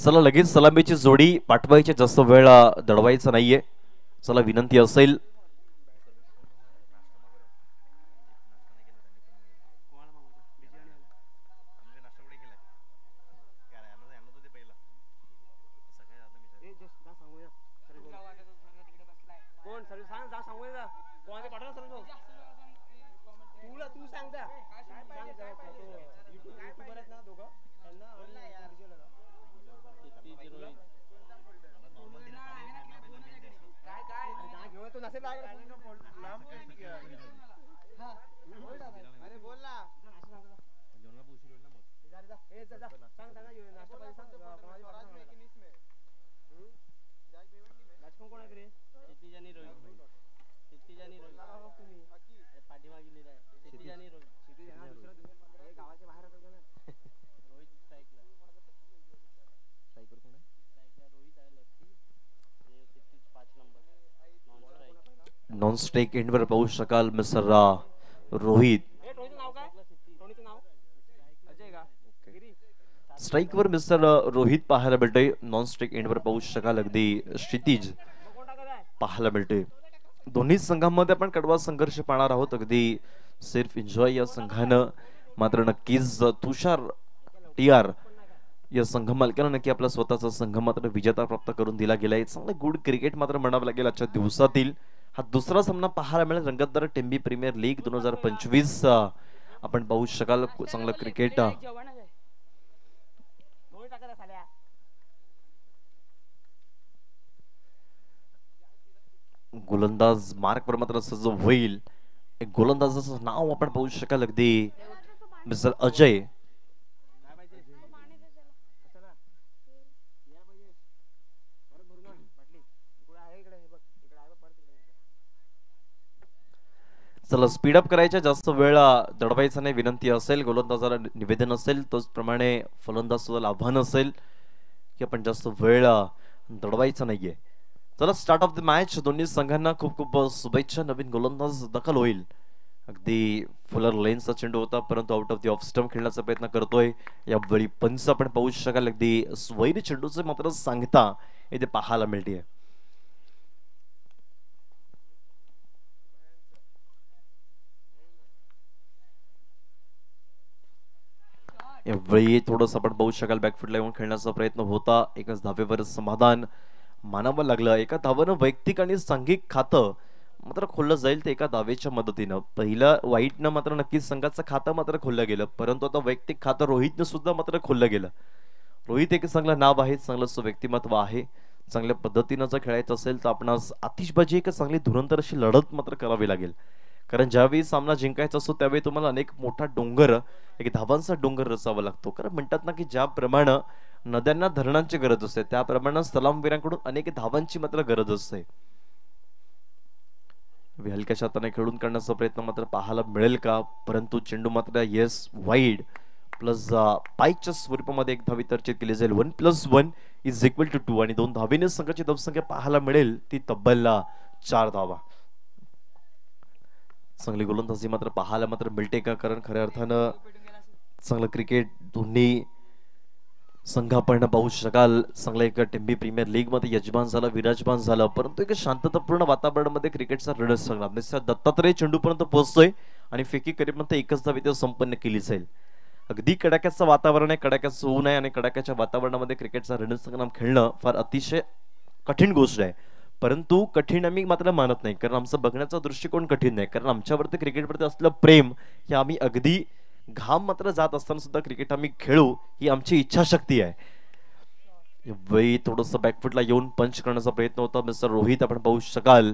चला लगेच सलामीची जोडी पाठवायची, जास्त वेळ दडवायचा नाहीये. चला विनंती असेल नॉन स्ट्राइक एंडवर पाहू शकाल मिस्टर रोहित. स्ट्राइकवर मिस्टर रोहित पाहायला मिळते. नॉन स्ट्राइक एंडवर पाहू शकाल अगदी क्षितिज पाहायला मिळते. दोन्ही संघांमध्ये आपण कडवा संघर्ष पाहणार आहोत. अगदी सिर्फ एन्जॉय या संघानं मात्र नक्कीच तुषार टीआर या संघ मालकांना नक्की आपला स्वतःचा संघ मात्र विजेता प्राप्त करून दिला गेलाय. चांगलं गुड क्रिकेट मात्र म्हणावं लागेल आजच्या दिवसातील. हा दुसरा सामना पाहायला मिळेल रंगतदार टेंबी प्रीमियर लीग 2025. आपण पाहू शकाल चांगलं क्रिकेट. गोलंदाज मार्क वर मात्र सज्ज होईल. एक गोलंदाजाचं नाव आपण पाहू शकाल अगदी मिस्टर अजय. चला स्पीड अप करायच्या, जास्त वेळ दडवायचा नाही विनंती असेल. गोलंदाजाला निवेदन असेल तोच प्रमाणे फलंदाज सुद्धा आव्हान असेल की आपण जास्त वेळ दडवायचा नाहीये. चला स्टार्ट ऑफ द मॅच. दोन्ही संघांना खूप खूप शुभेच्छा. नवीन गोलंदाज दाखल होईल. अगदी फुलर लेन्सचा चेंडू होता परंतु out of the off stump खेळण्याचा प्रयत्न करतोय. यावेळी पंच आपण पाहू शकाल अगदी स्वैर चेंडूचे मात्र सांगता इथे पाहायला मिळते. यावेळी थोडंसं आपण पाहू शकाल बॅकफुटला येऊन खेळण्याचा प्रयत्न होता. एकच धावेवर समाधान मानावं लागलं. एका धावानं वैयक्तिक आणि सांघिक खातं मात्र खोललं जाईल ते एका दावेच्या मदतीनं. पहिलं वाईटनं मात्र नक्कीच संघाचं खातं मात्र खोललं गेलं परंतु आता वैयक्तिक खातं रोहितनं सुद्धा मात्र खोललं गेलं. रोहित एक चांगलं नाव आहे, चांगलं व्यक्तिमत्व आहे. चांगल्या पद्धतीनं जर खेळायचं असेल तर आपणास आतिषबाजी एक चांगली धुरंधर अशी लढत मात्र करावी लागेल. कारण ज्यावेळी सामना जिंकायचा असतो त्यावेळी तुम्हाला अनेक मोठा डोंगर, एक धावांचा डोंगर रचावा लागतो. कारण म्हणतात ना की ज्याप्रमाणे नद्यांना धरणांची गरज असते त्याप्रमाणे सलामवीरांकडून अनेक धावांची मात्र गरज असते. हलक्याच्या हाताने खेळून करण्याचा प्रयत्न मात्र पाहायला मिळेल का, परंतु चेंडू मात्र येस वाईड प्लस पायच्या स्वरूपामध्ये एक धावी तरचित केली जाईल. 1+1 इज इक्वल टू 2 आणि 2 धावीने संघाची धावसंख्या पाहायला मिळेल ती तब्बल 4 धावा. चांगली गोलंदाजी मात्र पाहायला मात्र मिळते का, कारण खऱ्या अर्थानं चांगलं क्रिकेट दोन्ही संघ आपण पाहू शकाल. चांगला एक टेंबी प्रीमियर लीग मध्ये यजमान झाला, विराजमान झाला परंतु एक शांततापूर्ण वातावरणामध्ये क्रिकेटचा रणच संग्राम. निश्चित दत्तात्रय चेंडू पर्यंत पोहोचतोय आणि फेकी करीपर्यंत एकच धाव इथे संपन्न केली जाईल. अगदी कडाक्याचं वातावरण आहे, कडाक्याचं ऊन आहे आणि कडाक्याच्या वातावरणामध्ये क्रिकेटचा रणसंग्राम खेळणं फार अतिशय कठीण गोष्ट आहे. परंतु कठीण आम्ही मात्र मानत नाही, कारण आमचा बघण्याचा दृष्टिकोन कठीण नाही. कारण आमच्यावरती क्रिकेटवरती असलं प्रेम हे आम्ही अगदी घाम मात्र जात असताना सुद्धा क्रिकेट आम्ही खेळू ही आमची इच्छाशक्ती आहे. वही थोडंसं बॅकफुटला येऊन पंच करण्याचा प्रयत्न होता मिस्टर रोहित. आपण पाहू शकाल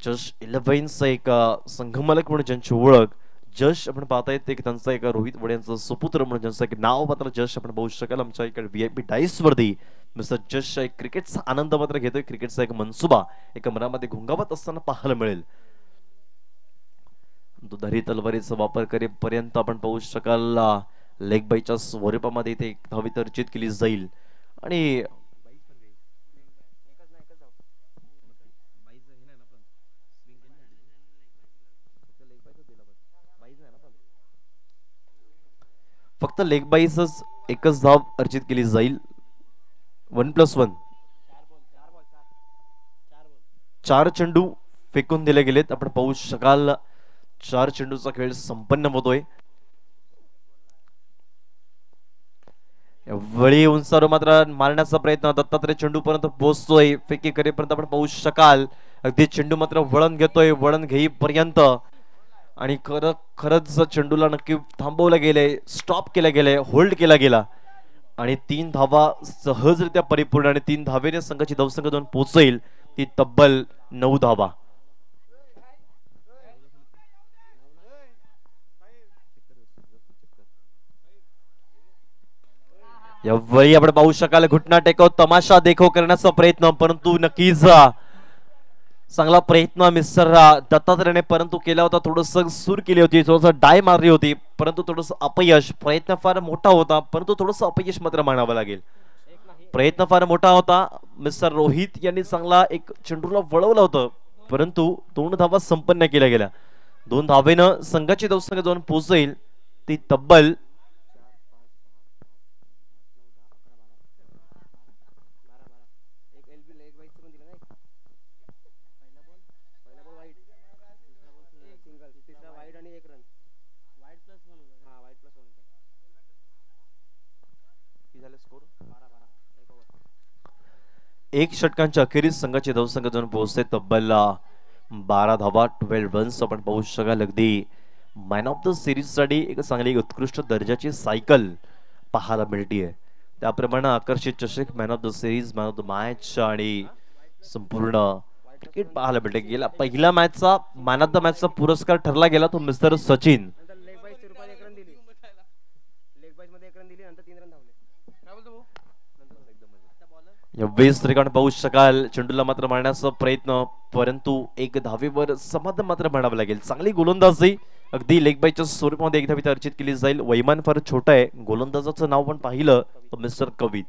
जश 11चा एक संघमालक म्हणून ज्यांची ओळख जश आपण पाहता येते की त्यांचा एक रोहित वड्यांचा सुपुत्र म्हणून ज्यांचं एक नाव मात्र जश आपण पाहू शकाल. आमच्या इकडे VIP डाईस वरती मिस्टर जश एक क्रिकेटचा आनंद मात्र घेतोय. क्रिकेटचा एक मनसुबा एका मनामध्ये घुंगावत असताना पाहायला मिळेल. दुधारी तलवारीचा वापर करेपर्यंत आपण पाहू शकाल लेग बायच्या स्वरूपामध्ये इथे एक धावी तरचित केली जाईल आणि फक्त लेग बाईसच एकच धाव अर्जित केली जाईल. 1+1. 4 चेंडू फेकून दिले गेलेत. आपण पाहू शकाल 4 चेंडूचा खेळ संपन्न होतोय. वळी उंचावर मात्र मारण्याचा प्रयत्न दत्तात्रय चेंडू पर्यंत पोहोचतोय. फेकी करेपर्यंत आपण पाहू शकाल अगदी चेंडू मात्र वळण घेतोय. वळण घेईपर्यंत आणि खरंच चेंडूला नक्की थांबवलं गेलंय, स्टॉप केलं गेलंय, होल्ड केला गेला आणि 3 धावा सहजरित्या परिपूर्ण आणि 3 धावेने संघाची धावसंख्या जाऊन पोहोचेल ती तब्बल 9 धावा. यावेळी आपण पाहू शकाल घुटना टेकव तमाशा देखो करण्याचा प्रयत्न, परंतु नक्कीच चांगला प्रयत्न मिस्टर दत्तात्रयने परंतु केला होता. थोडस सूर केली होती, थोडस डाय मारली होती, परंतु थोडस अपयश. प्रयत्न फार मोठा होता परंतु थोडस अपयश मात्र मानावं लागेल. प्रयत्न फार मोठा होता. मिस्टर रोहित यांनी चांगला एक चेंडूला वळवलं होतं परंतु 2 धावा संपन्न केल्या गेल्या. 2 धावेनं संघाची धावसंख्या जाऊन पोहोचेल ती तब्बल 1 षटकांच्या अखेरीस संघाची धावसंख्या जाऊन पोहोचते तब्बल 12 धावा, 12 रन्स. आपण पाहू शकाल अगदी मॅन ऑफ द सिरीज साठी एक चांगली उत्कृष्ट दर्जाची सायकल पाहायला मिळतीये. त्याप्रमाणे आकर्षित चषक, man of the series, man of the match आणि संपूर्ण क्रिकेट पाहायला मिळते. गेला पहिल्या मॅचचा मॅन ऑफ द मॅचचा पुरस्कार ठरला गेला तो मिस्टर सचिन. यावेळेस त्रिकाण पाहू शकाल चेंडूला मात्र मारण्याचा प्रयत्न परंतु 1 धावेवर समाधान मात्र म्हणावं लागेल. चांगली गोलंदाजी अगदी लेग बायच्या स्वरूपामध्ये 1 धाव अर्जित केली जाईल. वैमान फार छोटा आहे. गोलंदाजाचं नाव पण पाहिलं तर मिस्टर कवित.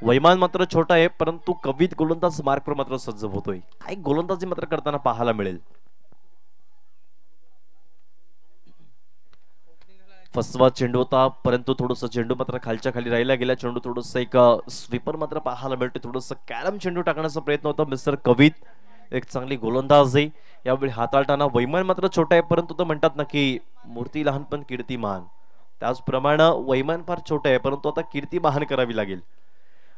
वैमान मात्र छोटा आहे परंतु कवित गोलंदाज मार्कवर मात्र सज्ज होतोय. काय गोलंदाजी मात्र करताना पाहायला मिळेल. फसवा चेंडू होता परंतु थोडस चेंडू मात्र खालच्या खाली राहिला गेला. चेंडू थोडस एक स्वीपर मात्र पाहायला मिळते. थोडस कॅरम चेंडू टाकण्याचा प्रयत्न होता मिस्टर कवित. एक चांगली गोलंदाज आहे. यावेळी हाताळताना वैमान मात्र छोटा आहे परंतु तो म्हणतात ना की मूर्ती लहान पण कीर्ती महान, त्याचप्रमाणे वैमान फार छोटा आहे परंतु आता कीर्ती महान करावी लागेल.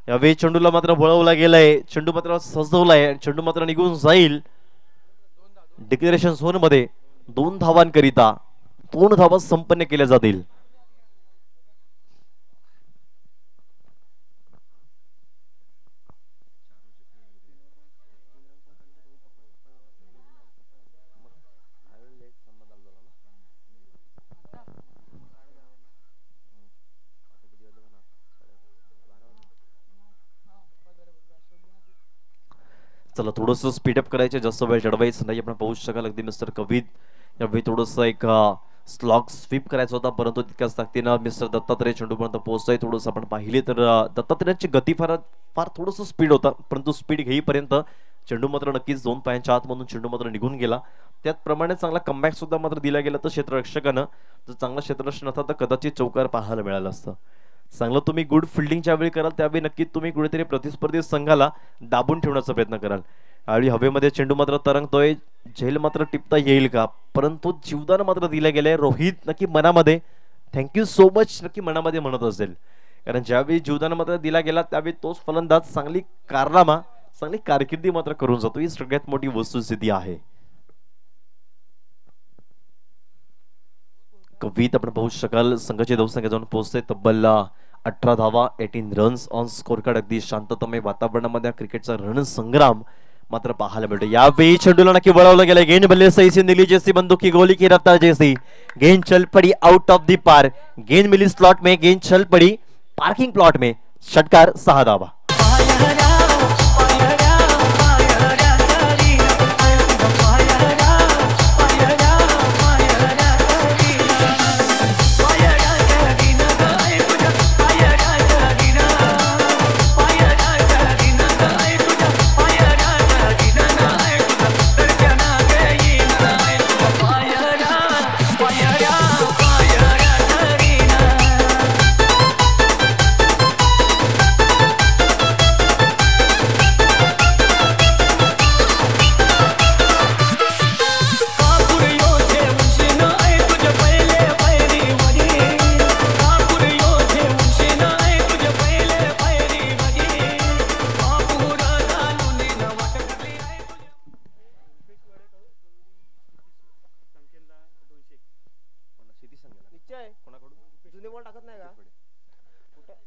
यावेळी चेंडूला मात्र वळवला गेलाय. चेंडू मात्र सजवलाय. चेंडू मात्र निघून जाईल डिक्लेरेशन झोन मध्ये. 2 धावांकरिता 2 धावा संपन्न केल्या जातील. चला थोडस स्पीडअप करायचे, जास्त वेळ चढवायचं नाही. आपण पाहू शकाल अगदी मिस्टर कवित यावेळी थोडस एक स्लॉग स्वीप करायचा होता परंतु तितक्याच ताकदीनं मिस्टर दत्तात्रय चेंडूपर्यंत पोहोचतोय. थोडंसं आपण पाहिले तर दत्तात्रयाची गती फार थोडंसं स्पीड होता परंतु स्पीड घेईपर्यंत चेंडू मात्र नक्कीच 2 पायांच्या आतमधून चेंडू मात्र निघून गेला. त्याचप्रमाणे चांगला कमबॅक सुद्धा मात्र दिला गेला तर क्षेत्ररक्षकानं जर चांगला क्षेत्ररक्षण नसता तर कदाचित चौकार पाहायला मिळालं असतं. चांगलं तुम्ही गुड फिल्डिंगच्या वेळी कराल त्यावेळी नक्कीच तुम्ही कुठेतरी प्रतिस्पर्धी संघाला दाबून ठेवण्याचा प्रयत्न कराल. आणि हवेमध्ये चेंडू मात्र तरंगतोय. झेल मात्र टिपता येईल का परंतु जीवदान मात्र दिलं गेलंय. रोहित नक्की मनामध्ये थँक्यू सो मच नक्की मनामध्ये म्हणत असेल कारण ज्यावेळी जीवदान मात्र दिला गेला त्यावेळी तोच फलंदाज चांगली कारनामा चांगली कारकिर्दी मात्र करून जातो. ही सगळ्यात मोठी वस्तुस्थिती आहे. कवित आपण पाहू शकाल संघाची धावसंख्या जाऊन पोहोचते तब्बल 18 धावा, 18 रन्स ऑन स्कोर कार्ड. अगदी शांततमय वातावरणामध्ये क्रिकेटचा रणसंग्राम मात्र पाहायला मिळतो. यावेळी चेंडूला नक्की वळवलं गेलं. गेंद बल्ले सही से नीली जैसी बंदूक की गोली की रफ्तार जैसी गेंद चल पड़ी आउट ऑफ द पार. गेंद मिली स्लॉट में, गेंद चल पड़ी पार्किंग प्लॉट में. षटकार 6 धावा.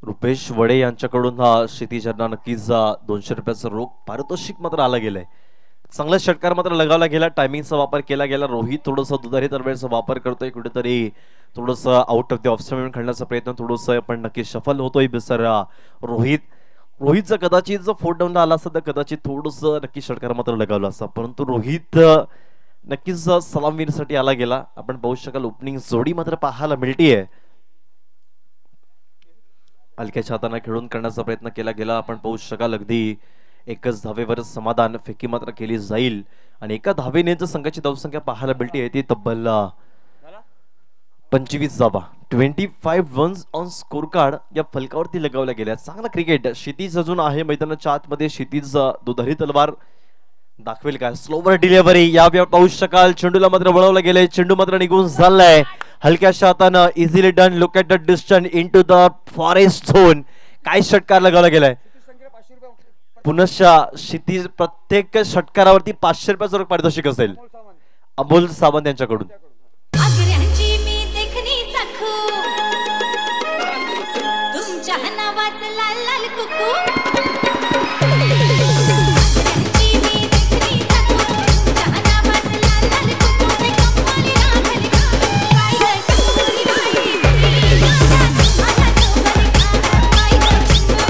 रुपेश वडे यांच्याकडून हा क्षितिज यांना नक्कीच 200 रुपयाचं रोख पारितोषिक मात्र आलं गेलंय. चांगला षटकार मात्र लगावला गेला. टायमिंगचा वापर केला गेला. रोहित थोडंसं दुधारी तरवेळचा वापर करतोय. कुठेतरी थोडंसं out of the off stump खेळण्याचा प्रयत्न थोडंसं पण नक्की सफल होतोय सर रोहित. रोहितचा कदाचित जर फोर डाऊनला आला असता तर कदाचित थोडंसं नक्की षटकार मात्र लगावला असता, परंतु रोहित नक्कीच सलामवीरसाठी आला गेला. आपण पाहू शकाल ओपनिंग जोडी मात्र पाहायला मिळतीये. हलक्याच्या हाताने खेळून करण्याचा प्रयत्न केला गेला. आपण पाहू शकाल अगदी एकच धावेवर समाधान फेकी मात्र केली जाईल आणि एका धावेने जर संघाची धावसंख्या पाहायला मिळते ती तब्बल 25 धावा. 25 रन्स ऑन स्कोर कार्ड या फलकावरती लगावल्या गेल्या. चांगला क्रिकेट. क्षितिज अजून आहे मैदानाच्या आतमध्ये. क्षितिज दुधारी तलवार दाखवेल का? स्लोवर डिलिव्हरी या पाहू शकाल. चेंडूला मात्र वळवलं गेले. चेंडू मात्र निघून झालाय हलक्याच्या हातानं. Easily done. Look at the distance into the forest zone. काय षटकार लगावला गेलाय. पुनश्च क्षितिज प्रत्येक षटकारावरती 500 रुपयाचं पारितोषिक असेल अमोल सावंत यांच्याकडून.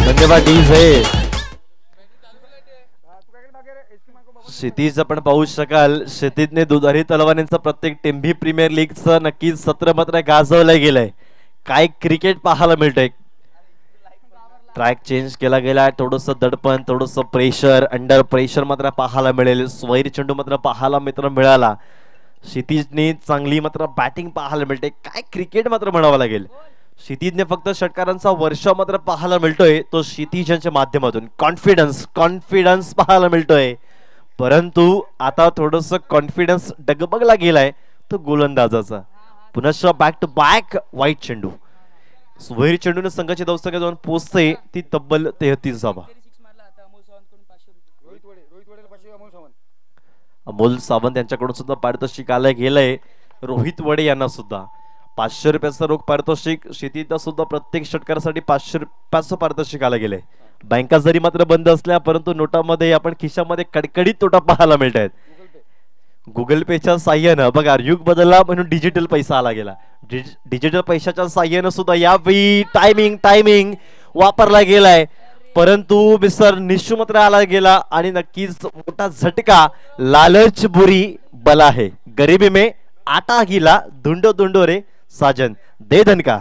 धन्यवाद डीजे. क्षितिज आपण पाहू शकाल. क्षितिजने दुधारी तलवारींचा प्रत्येक टेंभी प्रीमियर लीगचं नक्कीच सत्र मात्र गाजवलं गेलंय. काय क्रिकेट पाहायला मिळतंय. ट्रॅक चेंज केला गेला. थोडंसं दडपण, थोडंसं प्रेशर, अंडर प्रेशर मात्र पाहायला मिळेल. स्वैर चेंडू मात्र पाहायला मित्र मिळाला. क्षितिजने चांगली मात्र बॅटिंग पाहायला मिळते. काय क्रिकेट मात्र म्हणावं लागेल. क्षितिजने फक्त षटकारांचा वर्षा मात्र पाहायला मिळतोय तो क्षितिज यांच्या माध्यमातून. कॉन्फिडन्स पाहायला मिळतोय, परंतु आता थोडंसं कॉन्फिडन्स डगमगला गेलाय तो गोलंदाजाचा. पुन्हा बॅक टू बॅक वाईट चेंडू. सोहेरी चेंडूने संघाची धावसंख्या जाऊन पोहोचते ती तब्बल 33 धावा. अमोल सावंत यांच्याकडून सुद्धा पारितोषिक आलं गेलंय. रोहित वडे यांना सुद्धा 500 रुपयाचं रोख पारितोषिक. क्षितिजला सुद्धा प्रत्येक षटकारासाठी 500 रुपयाचं पारितोषिक आलं गेलंय. बँका जरी मात्र बंद असल्या परंतु नोटामध्ये आपण खिशामध्ये कडकडीत तोटा पाहायला मिळत आहेत. गुगल पेच्या साह्यानं बघा युग बदलला म्हणून डिजिटल पैसा आला गेला. डिजिटल पैशाच्या साह्यानं सुद्धा यावेळी टायमिंग वापरला गेलाय, परंतु मिस्टर निशू मात्र आला गेला आणि नक्कीच मोठा झटका. लालच बुरी बला है, गरीबी में आटा गिला, धुंडो धुंडो रे साजन दे धनका.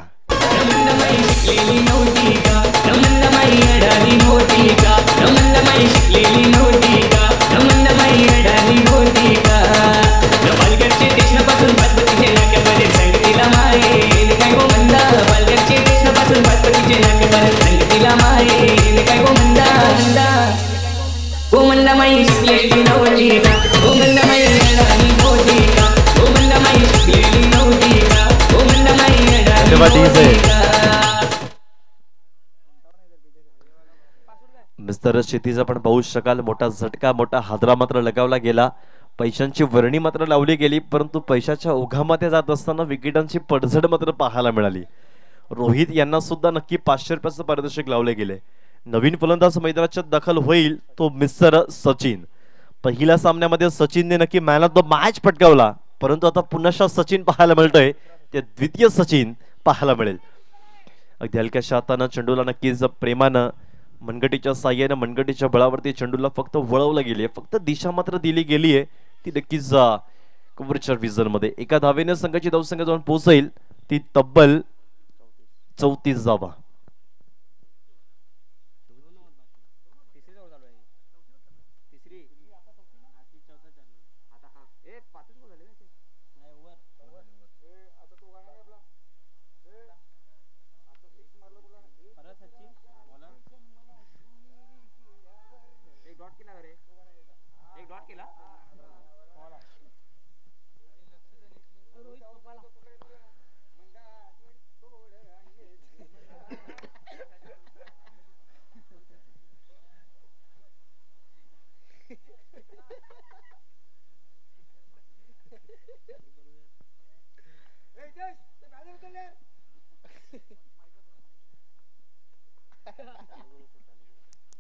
मिस्टर क्षितिज आपण पाहू शकाल. मोठा झटका, मोठा हादरा मात्र लगावला गेला. पैशांची वर्णी मात्र लावली गेली, परंतु पैशाच्या ओघामध्ये जात असताना विकेटांची पडझड मात्र पाहायला मिळाली. रोहित यांना सुद्धा नक्की 500 रुपयाचं पारितोषिक लावले गेले. नवीन फलंदाज मैदानात दाखल होईल तो मिस्टर सचिन. पहिल्या सामन्यामध्ये सचिनने नक्की मॅन ऑफ द मॅच पटकावला, परंतु आता पुन्हा सचिन पाहायला मिळतोय. ते द्वितीय सचिन पाहायला मिळेल. अगदी हलक्याच्या हातानं चेंडूला नक्कीच प्रेमानं मनगटीच्या साह्यानं मनगटीच्या बळावरती चेंडूला फक्त वळवलं गेली, फक्त दिशा मात्र दिली गेली आहे ती नक्कीच कव्हरच्या विजन मध्ये. एका धावेने संघाची धावसंख्या जाऊन पोहोचेल ती तब्बल 34 धावा.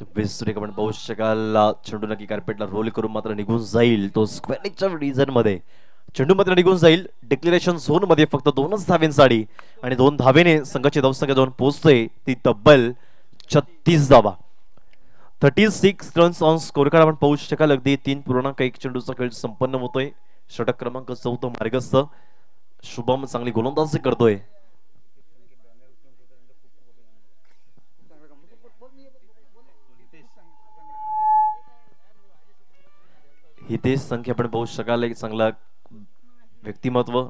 बेस्ट आपण पाहू शकाल चेंडू नक्की कार्पेटला रोल करून मात्र निघून जाईल तो स्क्वेअरच्या रिजन मध्ये चेंडू मात्र निघून जाईल डिक्लेरेशन झोन मध्ये फक्त 2च धावेंसाठी आणि 2 धावेने संघाची धावसंख्या जाऊन पोहोचते ती तब्बल 36 धावा 36 रन्स ऑन स्कोर कार्ड आपण पाहू शकाल अगदी 3.1 चेंडूचा खेळ संपन्न होतोय षटक क्रमांक 14 मार्गस्थ शुभम चांगली गोलंदाजी करतोय हितेश संख्या आपण पाहू शकाल एक चांगला व्यक्तिमत्व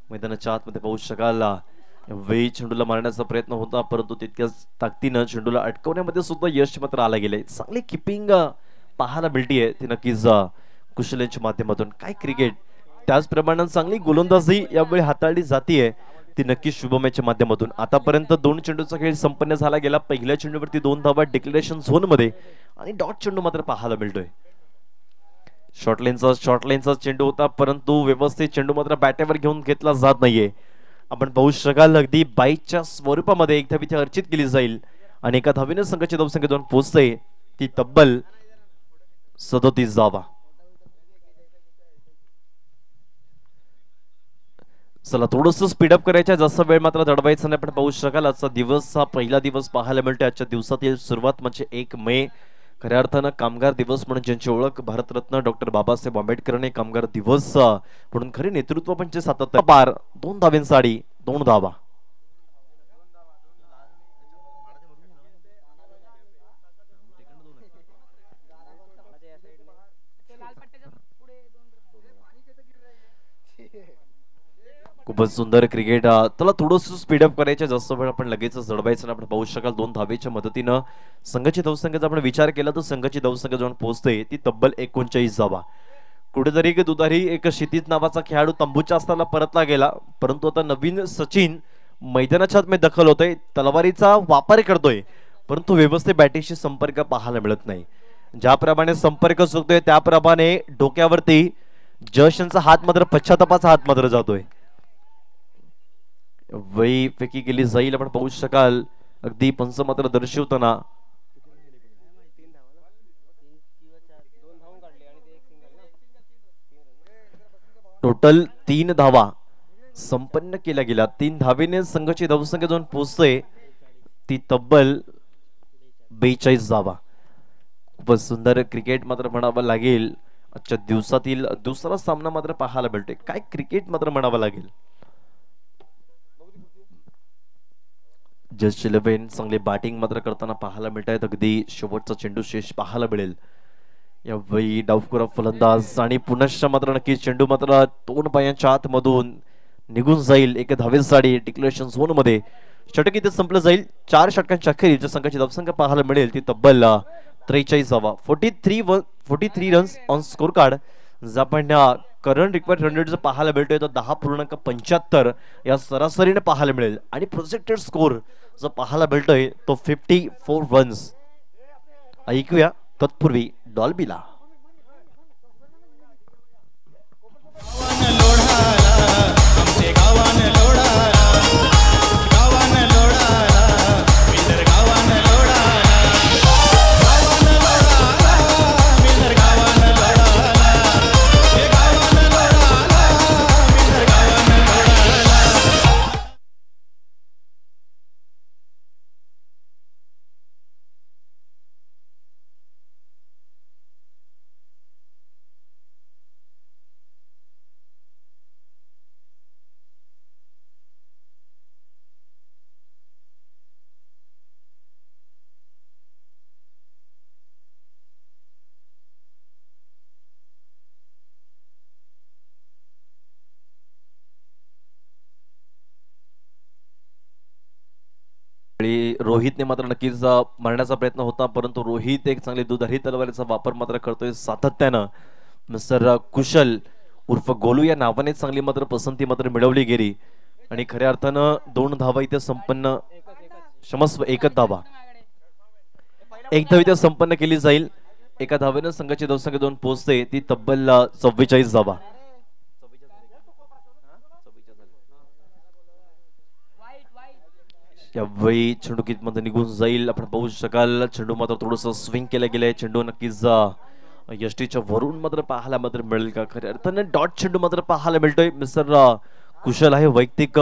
मैदानाच्या आतमध्ये पाहू शकाल वेळी चेंडूला मारण्याचा प्रयत्न होता परंतु तितक्याच ताकदीनं चेंडूला अटकवण्यामध्ये सुद्धा यश मात्र आला गेले चांगली किपिंग पाहायला मिळतीये ती नक्कीच कुशलेच्या माध्यमातून काय क्रिकेट त्याचप्रमाणे चांगली गोलंदाजी यावेळी हाताळली जातीये ती नक्की शुभमच्या माध्यमातून आतापर्यंत 2 चेंडूचा खेळ संपन्न झाला गेला पहिल्या चेंडूवरती 2 धावा डिक्लेरेशन झोन मध्ये आणि डॉट चेंडू मात्र पाहायला मिळतोय शॉर्ट लेनचा चेंडू होता परंतु व्यवस्थित चेंडू मात्र बॅटेवर घेऊन घेतला जात नाहीये आपण पाहू शकाल अगदी बाईकच्या स्वरूपामध्ये एक धाव इथे अर्चित केली जाईल आणि एका धावेने संघाची धावसंख्या जाऊन पोहोचते ती तब्बल 37 धावा चला थोडस स्पीडअप करायचं जास्त वेळ मात्र दडवायचा नाही पण पाहू शकाल आजचा दिवस हा पहिला दिवस पाहायला मिळतोय आजच्या दिवसातील सुरुवात म्हणजे 1 मे खऱ्या अर्थानं कामगार दिवस म्हणून ज्यांची ओळख भारतरत्न डॉक्टर बाबासाहेब आंबेडकरांनी कामगार दिवस म्हणून खरे नेतृत्व पण सातत्य पार 2 धावेंसाठी 2 धावा खूपच सुंदर क्रिकेट त्याला थोडस स्पीडअप करायचं जास्त वेळ आपण लगेच जडवायचं आपण पाहू शकाल 2 धावेच्या मदतीनं संघाची धावसंख्येचा आपण विचार केला तर संघाची धावसंख्या जाऊन पोहोचते ती तब्बल 39 धावा कुठेतरी एक दुधारी एक क्षितिज नावाचा खेळाडू तंबूच्या असताना परतला गेला परंतु आता नवीन सचिन मैदानाच्या आत दखल होतोय तलवारीचा वापर करतोय परंतु व्यवस्थित बॅटिंगशी संपर्क पाहायला मिळत नाही ज्याप्रमाणे संपर्क चुकतोय त्याप्रमाणे डोक्यावरती जशनचा हात मात्र पश्चातापाचा हात मात्र जातोय वही फेकी केली जाईल आपण पाहू शकाल अगदी पंच मात्र दर्शवताना टोटल 3 धावा संपन्न केल्या गेल्या 3 धावेने संघाची धावसंख्या जाऊन पोहोचते ती तब्बल 42 धावा खूपच सुंदर क्रिकेट मात्र म्हणावं लागेल आजच्या दिवसातील दुसरा सामना मात्र पाहायला मिळतोय काय क्रिकेट मात्र म्हणावं लागेल जस्ट 11 चांगले बॅटिंग मात्र करताना पाहायला मिळत आहेत अगदी शेवटचा चेंडू शेष पाहायला मिळेल यावेळी डावखुरा फलंदाज आणि पुनश्च मात्र नक्की चेंडू मात्र 2 पायांच्या आत मधून निघून जाईल एक धावेसाठी डिक्लेरेशन झोन मध्ये षटक इथे संपलं जाईल 4 षटकांच्या अखेरीस संघाची धावसंख्या पाहायला मिळेल ती तब्बल 43 धावा 43 रन्स ऑन स्कोर कार्ड आपण करंट रिक्वायर्ड रन रेट पाहायला मिळतोय तो 10.75 या सरासरीने पाहायला मिळेल आणि प्रोजेक्टेड स्कोर जो पाहायला मिळतोय तो 54 रन्स ऐकूया तत्पूर्वी डॉल्बीला रोहितने मात्र नक्कीच मारण्याचा प्रयत्न होता परंतु रोहित एक चांगली दुधारी तलवारीचा वापर मात्र करतोय सातत्यानं मिस्टर कुशल उर्फ गोलू या नावाने चांगली मात्र पसंती मात्र मिळवली गेली आणि खऱ्या अर्थानं 2 धावा इथे संपन्न क्षमस्व एकच धावा एक धाव इथे संपन्न केली जाईल एका धावेनं संघाची धावसंख्या 2 पोहोचते ती तब्बल 44 धावा यावेळी चेंडू कितमध्ये निघून जाईल आपण पाहू शकाल. चेंडू मात्र थोडस स्विंग केलं गेलंय. चेंडू नक्कीच यष्टीच्या वरून मात्र पाहायला मात्र मिळेल का. खऱ्या अर्थाने डॉट चेंडू मात्र पाहायला मिळतोय. मिस्टर कुशल आहे वैयक्तिक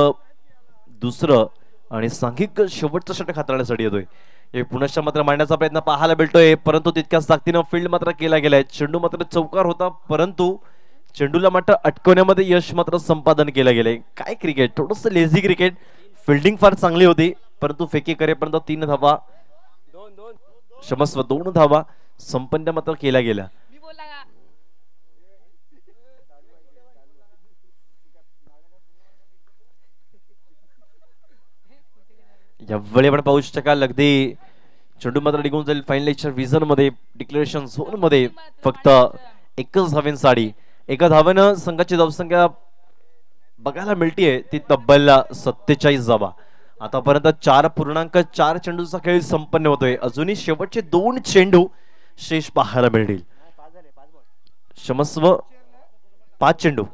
दुसरं आणि सांघिक शेवटचं षटक हाताळण्यासाठी येतोय. हे पुनश्च मात्र मांडण्याचा प्रयत्न पाहायला मिळतोय परंतु तितक्याच ताकदीनं फील्ड मात्र केला गेलाय. चेंडू मात्र चौकार होता परंतु चेंडूला मात्र अटकवण्यामध्ये यश मात्र संपादन केलं गेलंय. काय क्रिकेट, थोडस लेझी क्रिकेट. फिल्डिंग फार चांगली होती परंतु फेकी करेपर्यंत 3 धावा, क्षमस्व 2 धावा संपन्न मात्र केल्या गेल्या. यावेळी आपण पाहू शकाल अगदी चेंडू मात्र निघून जाईल फायनलच्या विजन मध्ये. डिक्लेरेशन झोन मध्ये फक्त एकच धावेंसाठी एका धावेनं संघाची धावसंख्या बघायला मिळतीये ती तब्बल 47 धावा. आतापर्यंत 4.4 चेंडूचा खेळ संपन्न होतोय. अजूनही शेवटचे 2 चेंडू शेष पाहायला मिळतील. क्षमस्व 5 चेंडू.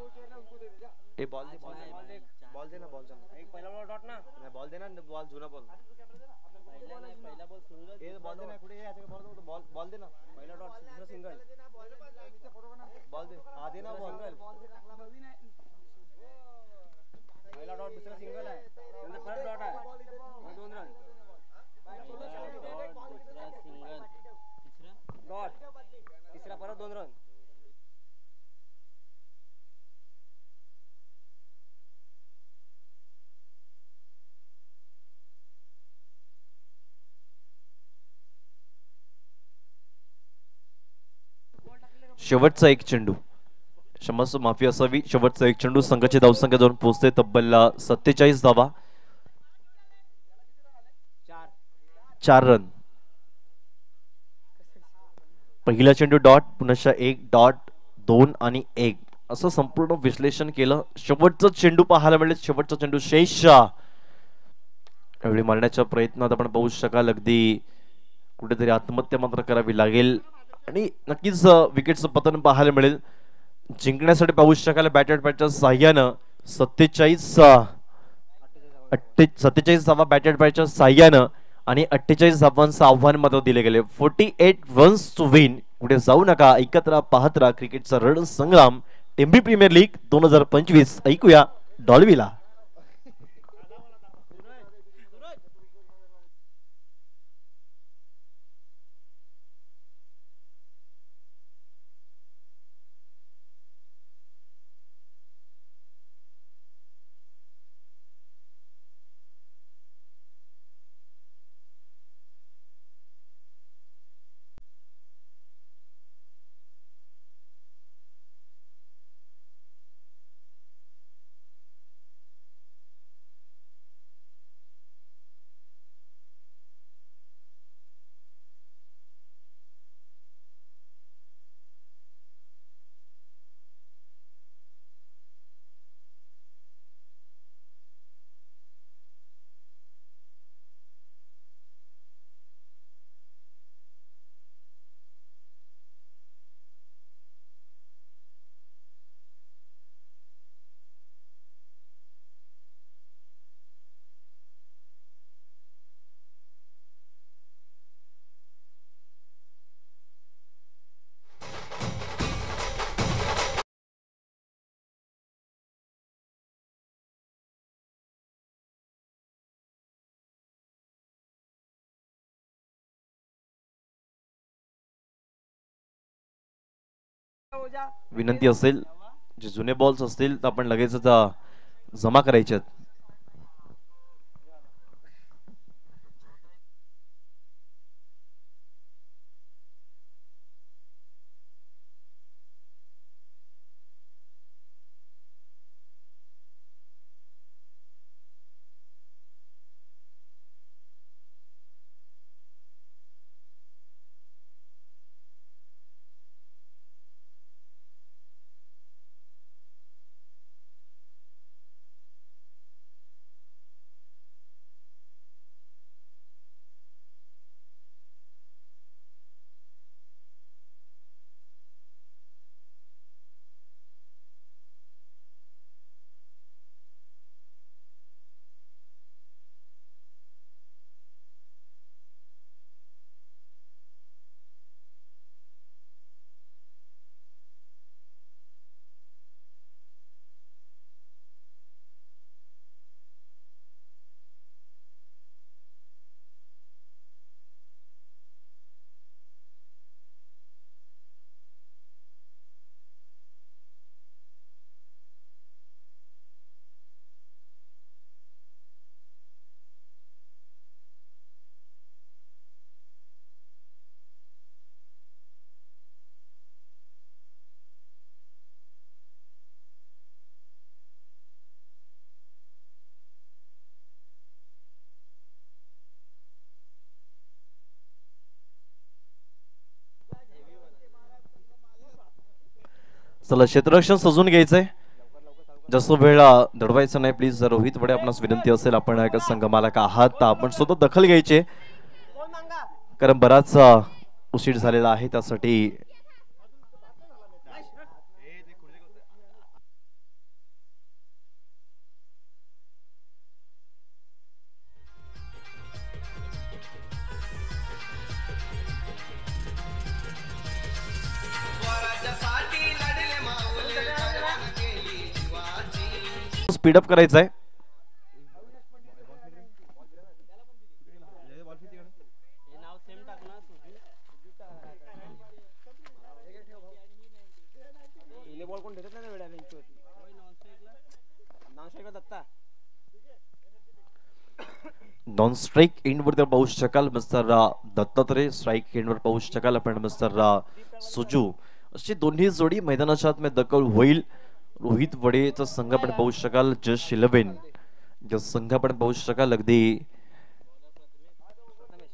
शेवटचा एक चेंडू, क्षमस्व माफी असावी, शेवटचा एक चेंडू. संघाची धावसंख्या जाऊन पोहोचते तब्बल 47 धावा, 4 रन. पहिला चेंडू डॉट, पुनश्च 1 डॉट, 2 आणि 1 असं संपूर्ण विश्लेषण केलं. शेवटचा चेंडू पाहायला मिळेल. शेवटचा चेंडू शेष यावेळी मारण्याच्या प्रयत्नात आपण पाहू शकाल अगदी कुठेतरी आत्महत्या मात्र करावी लागेल आणि नक्कीच विकेटचं पतन पाहायला मिळेल. जिंकण्यासाठी पाहू शकाल बॅटेड पॅटच्या साह्यानं 47 धावा बॅटेड पॅटच्या साह्यानं आणि 48 धावांचं आव्हान मात्र दिले गेले. 48 रन्स टू विन. कुठे जाऊ नका, ऐकत राहा, पाहत राहा क्रिकेटचा रण संग्राम. टेंबी प्रीमियर लीग 2025 ऐकूया डॉल्बीला. विनंती असेल जे जुने बॉल्स असतील तर आपण लगेच जमा करायचे. चला क्षेत्ररक्षण सजून घ्यायचंय, जास्त वेळ दडवायचा नाही प्लीज. रोहित वडे आपणास विनंती असेल, आपण एका संघमालक आहात तर आपण स्वतः दखल घ्यायची, कारण बराच उशीर झालेला आहे त्यासाठी. स्पीडअप करायचं आहे. नॉन स्ट्राईक एंडवर पाहू शकाल मिस्टर दत्तात्रय, स्ट्राईक एंडवर पाहू शकाल आपण मिस्टर सुजू. अशी दोन्ही जोडी मैदानाच्या आतमध्ये दखल होईल. रोहित वडेचा संघ आपण पाहू शकाल, जश 11 जो संघ आपण पाहू शकाल अगदी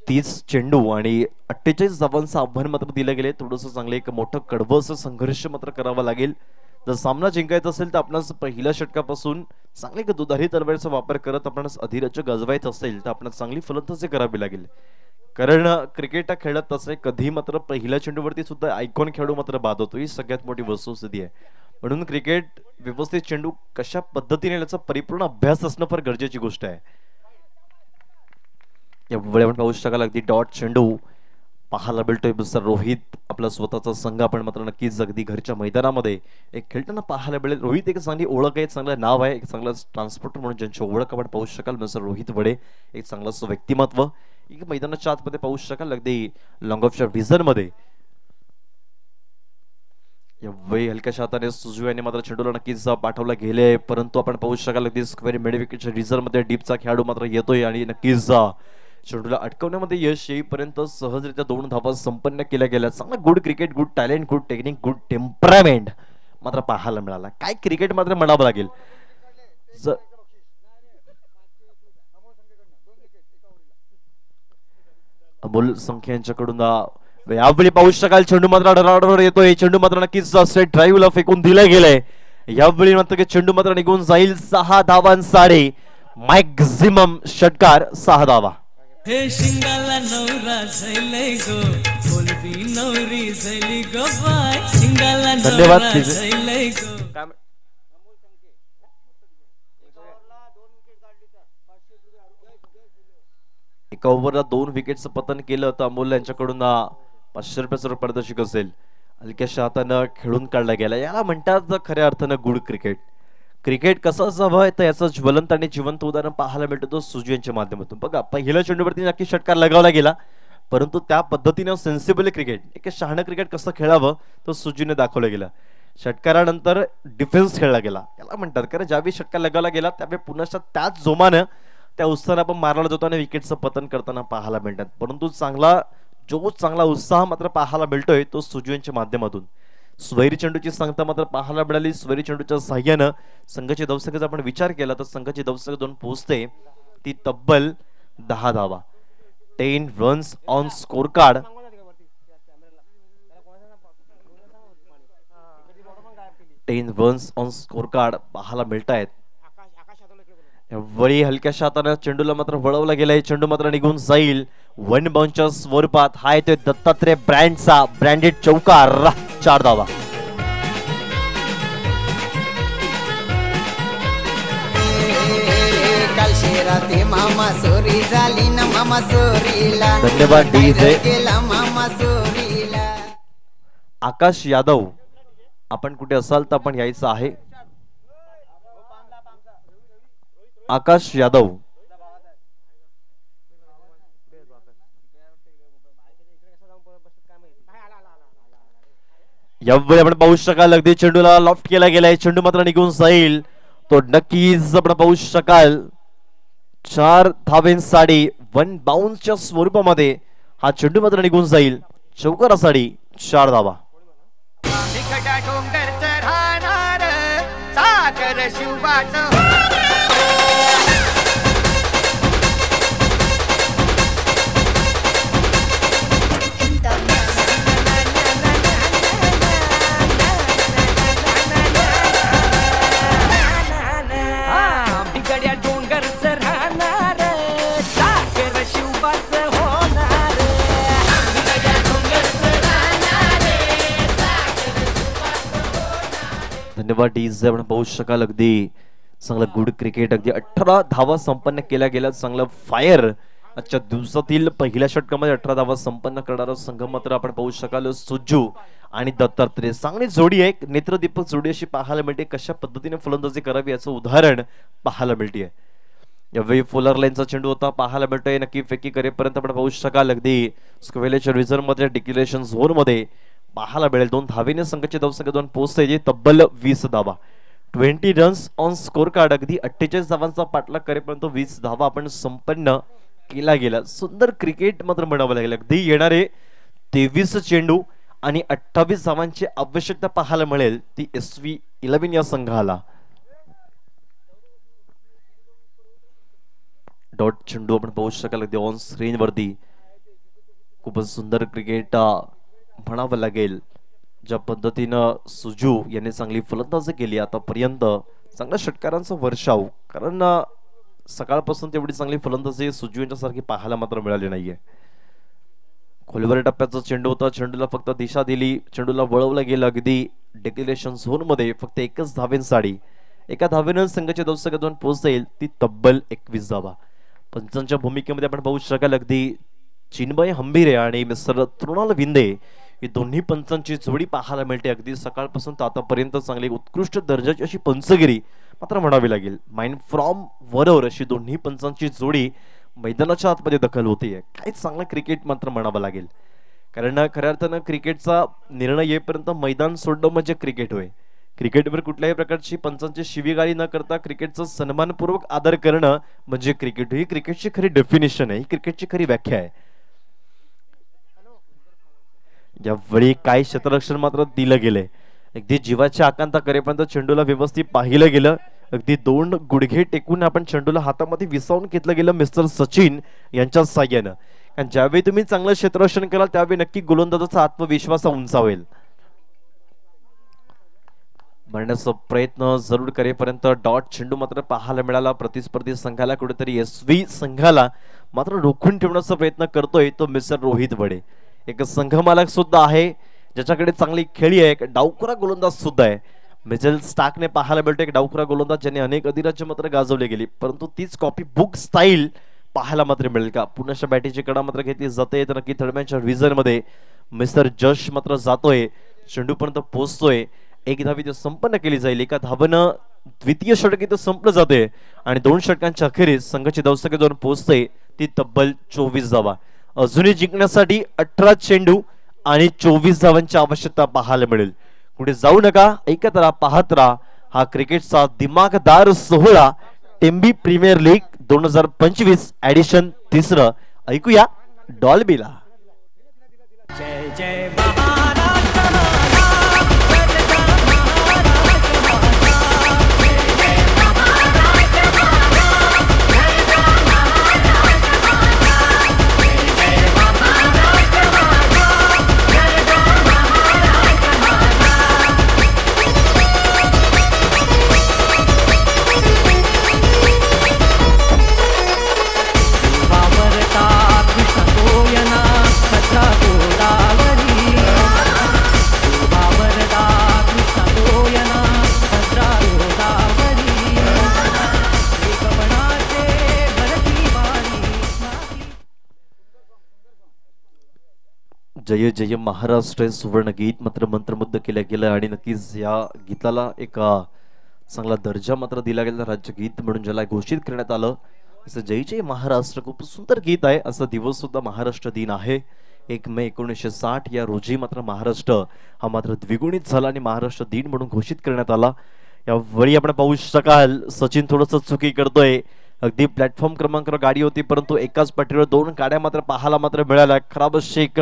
30 चेंडू आणि 48 धावांचं आव्हान मात्र दिलं गेले. थोडंसं चांगलं एक मोठं कडवं असं संघर्ष मात्र करावा लागेल. जर सामना जिंकायचा असेल तर आपणास पहिल्या षटकापासून चांगले दुधारी तलवारीचा वापर करत आपणास अधिराज्य गाजवायचं असेल तर आपणास चांगली फलंदाजी करावी लागेल. कारण क्रिकेट हा खेळत तसे कधी मात्र पहिल्या चेंडूवरती सुद्धा आयकॉन खेळू मात्र बाद होतो, ही सगळ्यात मोठी वस्तुस्थिती आहे. म्हणून क्रिकेट व्यवस्थित चेंडू कशा पद्धतीने याचा परिपूर्ण अभ्यास असणं फार गरजेची गोष्ट आहे. यावेळी आपण पाहू शकाल अगदी डॉट चेंडू पाहायला मिळतोय. मिस्टर रोहित आपला स्वतःचा संघ आपण मात्र नक्कीच अगदी घरच्या मैदानामध्ये एक खेळताना पाहायला मिळेल. रोहित एक चांगली ओळख आहे, चांगलं नाव आहे, एक चांगला ट्रान्सपोर्टर म्हणून ज्यांची ओळख आपण पाहू शकाल मिस्टर रोहित वडे, एक चांगलं व्यक्तिमत्व एक मैदानाच्या आतमध्ये पाहू शकाल अगदी लॉंग ऑफच्या विजन मध्ये. यावेळी हलक्याशा हाताने सुजू याने मात्र चेंडूला नक्कीच पाठवला गेले, परंतु आपण पाहू शकाल अगदी स्क्वेअर मिड विकेटच्या रिझर्व मध्ये डीपचा खेळाडू मात्र येतोय आणि नक्कीच चेंडूला अटकवण्यामध्ये यश येईपर्यंत सहजरित्या 2 धावा संपन्न केल्या गेल्या. चांगला good cricket, good talent, good technique, good temperament मात्र पाहायला मिळाला. काय क्रिकेट मात्र म्हणावं लागेल. अमोल संख्या यांच्याकडून यावेळी पाहू शकाल चेंडू मात्र येतोय. चेंडू मात्र नक्कीच स्ट्रेट ड्राईव्हला फेकून दिलं गेलंय. यावेळी मात्र चेंडू मात्र निघून जाईल. 6 धावांसाठी मॅक्झिमम षटकार 6 धावा. हे शिंगाला नवरा झैले गो, बोलबी नवरी झैली गो बाय. शिंगाला नवरा झैले गो. एका ओव्हरला 2 विकेटचं पतन केलं तर अमोल यांच्याकडून 500 रुपयाचं पारितोषिक असेल. हलक्याशा हातानं खेळून काढला गेला. याला म्हणतात खऱ्या अर्थानं गुड क्रिकेट. क्रिकेट कसं असावं तर याचं ज्वलंत आणि जिवंत उदाहरण पाहायला मिळतं तो सुजू यांच्या माध्यमातून. बघा पहिल्या चेंडूवरती नक्की षटकार लगावला गेला, परंतु त्या पद्धतीने सेन्सिबल क्रिकेट, एक शहाणं क्रिकेट कसं खेळावं तो सुजूने दाखवलं गेलं. षटकारानंतर डिफेन्स खेळला गेला. याला म्हणतात कारण ज्यावेळी षटकार लगावला गेला त्यावेळी पुन्हा त्याच जोमानं त्या उत्साहानं आपण मारला जातो आणि विकेटचं पतन करताना पाहायला मिळतात. परंतु चांगला उत्साह मात्र पाहायला मिळतोय तो सुजू यांच्या माध्यमातून. स्वैरी चेंडूची सांगता मात्र पाहायला मिळाली. स्वैरी चेंडूच्या साह्यानं संघाची धावसंख्येचा आपण विचार केला तर संघाची धावसंख्या 2 पोहोचते ती तब्बल 10 धावा. 10 रन्स ऑन स्कोर कार्ड. पाहायला मिळत आहेत. वळी हलक्याशा हाताने चेंडूला मात्र वळवला गेलाय. चेंडू मात्र निघून जाईल. 1 बाउंसच्या स्वरूपात हा येतोय दत्तात्रय ब्रँडचा ब्रँडेड चौकार. 4 धावा. धन्यवाद डीजे. आकाश यादव आपण कुठे असाल तर आपण यायचं आहे. आकाश यादव यावेळी आपण पाहू शकाल अगदी चेंडूला लॉफ्ट केला गेलाय. चेंडू मात्र निघून जाईल. तो नक्कीच आपण पाहू शकाल 4 धावेंसाठी 1 बाउन्सच्या स्वरूपामध्ये हा चेंडू मात्र निघून जाईल. चौकारासाठी 4 धावा. धन्यवाद डीजे. आपण पाहू शकाल अगदी चांगलं गुड क्रिकेट, अगदी 18 धावा संपन्न केल्या गेल्या. चांगलं फायर आजच्या दिवसातील पहिल्या षटकामध्ये 18 धावा संपन्न करणारा संघ मात्र आपण पाहू शकाल सुजू आणि दत्तात्रय. चांगली जोडी आहे, नेत्रदीपक जोडी अशी पाहायला मिळते. कशा पद्धतीने फलंदाजी करावी याचं उदाहरण पाहायला मिळते. यावेळी फोलर लाईनचा चेंडू होता पाहायला मिळतोय. नक्की फेकी करेपर्यंत आपण पाहू शकाल अगदी स्क्वेलेच्या रिझर्व मध्ये डिक्लेरेशन झोन मध्ये पाहायला मिळेल. 2 धावेने संघाचे धावसंख्या 2 पोहोचते, तब्बल 20 धावा. 20 रन्स ऑन स्कोर कार्ड. अगदी 48 धावांचा पाठलाग करेपर्यंत 20 धावा आपण संपन्न केला गेला. सुंदर क्रिकेट मात्र म्हणावं लागेल. अगदी येणारे 23 चेंडू आणि 28 धावांची आवश्यकता पाहायला मिळेल ती SV11 या संघाला. डॉट चेंडू आपण पाहू शकाल अगदी ऑन स्क्रीन वरती. खूपच सुंदर क्रिकेट म्हणावं लागेल. ज्या पद्धतीनं सुजू यांनी चांगली फलंदाजी केली आतापर्यंत, चांगल्या षटकारांचा वर्षाव. कारण सकाळपासून तेवढी चांगली फलंदाजी सुजू यांच्यासारखी पाहायला मात्र मिळाली नाहीये. खोलवर टप्प्याचा चेंडू होता, चेंडूला फक्त दिशा दिली, चेंडूला वळवलं गेलं अगदी डेक्युलेशन झोन मध्ये. फक्त एकच धावेंसाठी, एका धावेनं संघाच्या धावसंख्या 2 पोहोचेल ती तब्बल 21 धावा. पंचांच्या भूमिकेमध्ये आपण पाहू शकाल अगदी चिन्मय हंबीरे आणि मिस्टर तृणाल विंदे ही दोन्ही पंचांची जोडी पाहायला मिळते. अगदी सकाळपासून तर आतापर्यंत चांगली उत्कृष्ट दर्जाची अशी पंचगिरी मात्र म्हणावी लागेल. माइंड फ्रॉम वरवर अशी दोन्ही पंचांची जोडी मैदानाच्या आतमध्ये दखल होतीये. काय चांगलं क्रिकेट मात्र म्हणावं लागेल. कारण खऱ्या अर्थानं क्रिकेटचा निर्णय येईपर्यंत मैदान सोडणं म्हणजे क्रिकेट होय. क्रिकेटवर कुठल्याही प्रकारची पंचांची शिवीगाळी न करता क्रिकेटचा सन्मानपूर्वक आदर करणं म्हणजे क्रिकेट. ही क्रिकेटची खरी डेफिनेशन आहे, ही क्रिकेटची खरी व्याख्या आहे. यावेळी काय क्षेत्ररक्षण मात्र दिलं गेलंय. अगदी जीवाच्या आकांता करेपर्यंत चेंडूला व्यवस्थित पाहिलं गेलं. अगदी 2 गुडघे टेकून आपण चेंडूला हातामध्ये विसावून घेतलं गेलं मिस्टर सचिन यांच्या साह्यानं. कारण ज्यावेळी तुम्ही चांगलं क्षेत्ररक्षण कराल त्यावेळी नक्की गोलंदाजाचा आत्मविश्वास उंचावेल. मारण्याचा प्रयत्न जरूर करेपर्यंत डॉट चेंडू मात्र पाहायला मिळाला. प्रतिस्पर्धी संघाला कुठेतरी SV संघाला मात्र रोखून ठेवण्याचा प्रयत्न करतोय तो मिस्टर रोहित वडे. एक संघ मालक सुद्धा आहे ज्याच्याकडे चांगली खेळी आहे, एक डावखुरा गोलंदाज सुद्धा आहे. मिचेल स्टार्कने पाहायला मिळतो एक डावखुरा गोलंदाज ज्याने अनेक अधिराज्य मात्र गाजवले गेली. परंतु तीच कॉपी बुक स्टाईल पाहायला मात्र मिळेल का? पुन्हा बॅटिंगची कडा मात्र घेतली जाते. तर नक्की थर्डमॅनच्या रिझन मध्ये मिस्टर जश मात्र जातोय, चेंडू पर्यंत पोहोचतोय. एक धावी ते संपन्न केली जाईल. एका धावनं द्वितीय षटक इथं संपलं जाते आणि 2 षटकांच्या अखेरीस संघाची धावसंख्या 2 पोहोचते ती तब्बल 24 धावा. अजूनही जिंकण्यासाठी 18 चेंडू आणि 24 धावांची आवश्यकता पाहायला मिळेल. कुठे जाऊ नका, ऐकत राहा, पाहत राहा. हा क्रिकेटचा दिमागदार सोहळा टेंबी प्रीमियर लीग 2025 एडिशन 3. ऐकूया डॉल्बीला. जय जय जय जय महाराष्ट्र सुवर्ण गीत मात्र मंत्रमुग्ध केलं गेलं आणि नक्कीच या गीताला एक चांगला दर्जा मात्र दिला गेला. राज्यगीत म्हणून ज्याला घोषित करण्यात आलं असं जय जय महाराष्ट्र खूप सुंदर गीत आहे. असा दिवस सुद्धा महाराष्ट्र दिन आहे. 1 मे 1960 या रोजी मात्र महाराष्ट्र हा मात्र द्विगुणित झाला आणि महाराष्ट्र दिन म्हणून घोषित करण्यात आला. यावेळी आपण पाहू शकाल सचिन थोडस चुकी करतोय. अगदी प्लॅटफॉर्म क्रमांकावर गाडी होती परंतु एकाच पाठीवर 2 गाड्या मात्र पाहायला मात्र मिळाल्या. खराब अशी एक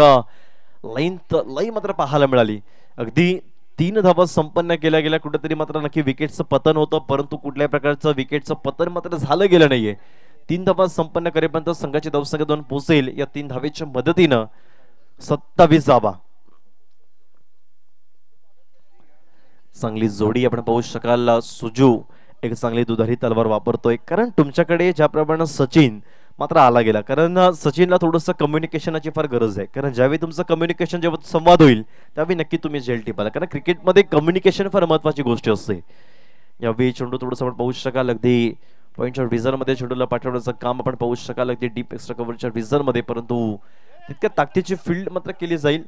लई मात्र पाहायला मिळाली. अगदी 3 धावा संपन्न केल्या गेल्या. कुठेतरी मात्र नक्की विकेटचं पतन होतं परंतु कुठल्याही प्रकारचं विकेटचं पतन मात्र झालं गेलं नाहीये. 3 धावा संपन्न करेपर्यंत संघाची धावसंख्या 2 पोहोचेल. या 3 धावेच्या मदतीनं 27 धावा. चांगली जोडी आपण पाहू शकाल. सुजू एक चांगली दुधारी तलवार वापरतोय कारण तुमच्याकडे ज्याप्रमाणे सचिन मात्र आला गेला. कारण सचिनला थोडंसं कम्युनिकेशनची फार गरज आहे. कारण ज्यावेळी तुमचं कम्युनिकेशन जेव्हा संवाद होईल त्यावेळी नक्की तुम्ही झेल टिपाल. कारण क्रिकेटमध्ये कम्युनिकेशन फार महत्वाची गोष्ट असते. यावेळी चेंडू थोडंसं आपण पाहू शकाल अगदी पॉईंटच्या विझरमध्ये चेंडूला पाठवण्याचं काम आपण पाहू शकाल अगदी डीप एक्स्ट्रा कव्हरच्या विझरमध्ये. परंतु तितक्या ताकदीची फील्ड मात्र केली जाईल.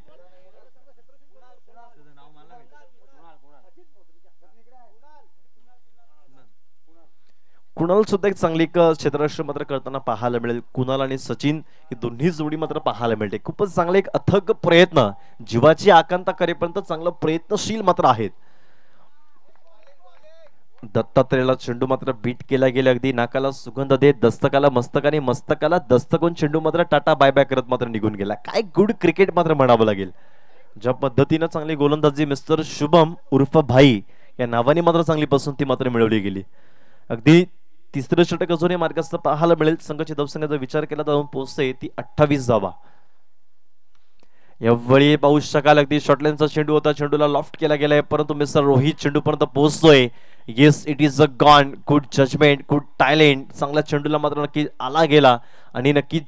कुणाल सुद्धा एक चांगली क्षेत्ररक्षण मात्र करताना पाहायला मिळेल. कुणाल आणि सचिन ही दोन्ही जोडी मात्र पाहायला मिळते. खूपच चांगले एक अथक प्रयत्न, जीवाची आकांक्षा करेपर्यंत चांगलं प्रयत्नशील मात्र आहेत. दत्तात्रेयला चेंडू मात्र बीट केला गेला. अगदी नाकाला सुगंध देत दस्तकाला मस्तकाने मस्तकाला दस्तकून चेंडू मात्र टाटा बाय बाय करत मात्र निघून गेला. काय गुड क्रिकेट मात्र म्हणावं लागेल. ज्या पद्धतीनं चांगली गोलंदाजी मिस्टर शुभम उर्फ भाई या नावाने मात्र चांगली पसंती मात्र मिळवली गेली. अगदी तिसरं षटक अजूनही मार्गस्थ पाहायला मिळेल. संघाची धावसंख्येचा विचार केला तर पोहोचते ती 28 धावा. यावेळी पाहू शकाल अगदी शॉर्टलाईनचा चेंडू होता. चेंडूला लॉफ्ट केला गेलाय परंतु मिस्टर रोहित चेंडू पर्यंत पोहोचतोय. Yes it is a gone. Good judgement, good talent. चांगला चेंडूला मात्र नक्की आला गेला आणि नक्की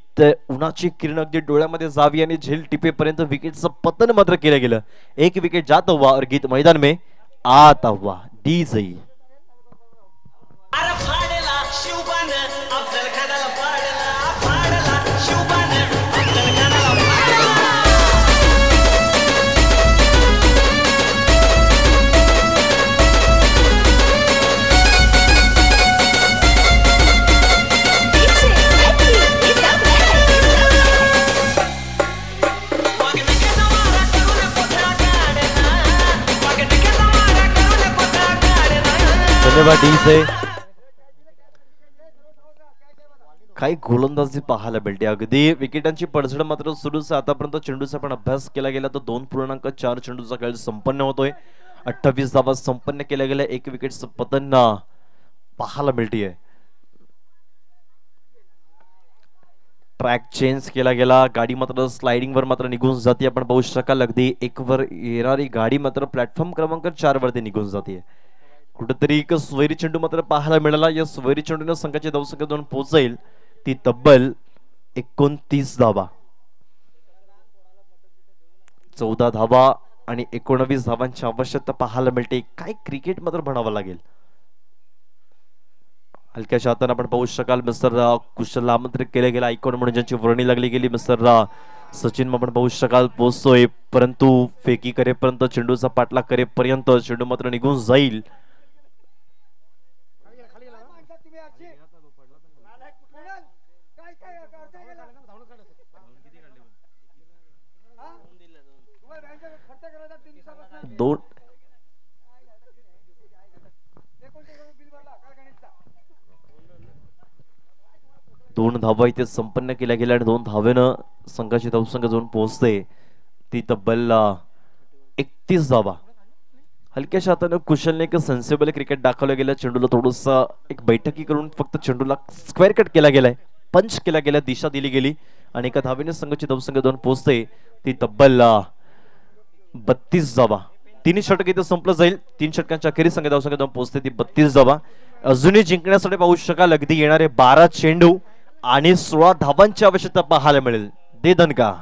उन्हाची किरण अगदी डोळ्यामध्ये जावी आणि झेल टिपेपर्यंत विकेटचं पतन मात्र केलं गेलं. एक विकेट जात हुआ और गीत मैदान में आता हुआ. डी जई काही गोलंदाजी पाहायला मिळते. अगदी विकेटांची पडझड मात्र सुरूच. आतापर्यंत चेंडूचा पण अभ्यास केला गेला तर 2.4 चेंडूचा खेळ संपन्न होतोय. 28 धावा संपन्न केल्या गेल्या. एक विकेटचं पतन पाहायला मिळतीये. ट्रॅक चेंज केला गेला. गाडी मात्र स्लायडिंग वर मात्र निघून जाते. आपण पाहू शकाल अगदी एक वर येणारी गाडी मात्र प्लॅटफॉर्म क्रमांक 4 वरती निघून जाते. कुठेतरी एक स्वैरी चेंडू मात्र पाहायला मिळाला. या स्वैरी चेंडूने संघाची धावसंख्या दोन पोहोचेल ती तब्बल 29 धावा. 14 धावा आणि 19 धावांची आवश्यकता पाहायला मिळते. काय क्रिकेट मात्र म्हणावं लागेल. हलक्याच्या हाताने आपण पाहू शकाल मिस्टर कुशल आमंत्रित केले गेला आयकॉन म्हणून ज्यांची वर्णी लागली गेली. मिस्टर सचिन आपण पाहू शकाल पोहोचतोय परंतु फेकी करेपर्यंत चेंडूचा पाठलाग करेपर्यंत चेंडू मात्र निघून जाईल. दोन धावा इथे संपन्न केल्या गेल्या आणि 2 धावेनं संघाची धावसंख्या जाऊन पोहोचते ती तब्बल 31 धावा. हलक्याच्या हाताने कुशलने एक सेन्सिबल क्रिकेट दाखवलं गेलं. चेंडूला थोडस एक बैठकी करून फक्त चेंडूला स्क्वेअर कट केला गेलाय. पंच केला गेला. दिशा दिली गेली आणि एका धावेने संघाची धावसंख्या जाऊन पोहोचते ती तब्बल 32 धावा. 3 षटक इथे संपलं जाईल. 3 षटकांच्या अखेरीस संघ धावसंख्या जाऊन पोहोचते ती 32 धावा. अजूनही जिंकण्यासाठी पाहू शकाल अगदी येणारे 12 चेंडू आणि 16 धावांची आवश्यकता पाहायला मिळेल. दे दणका.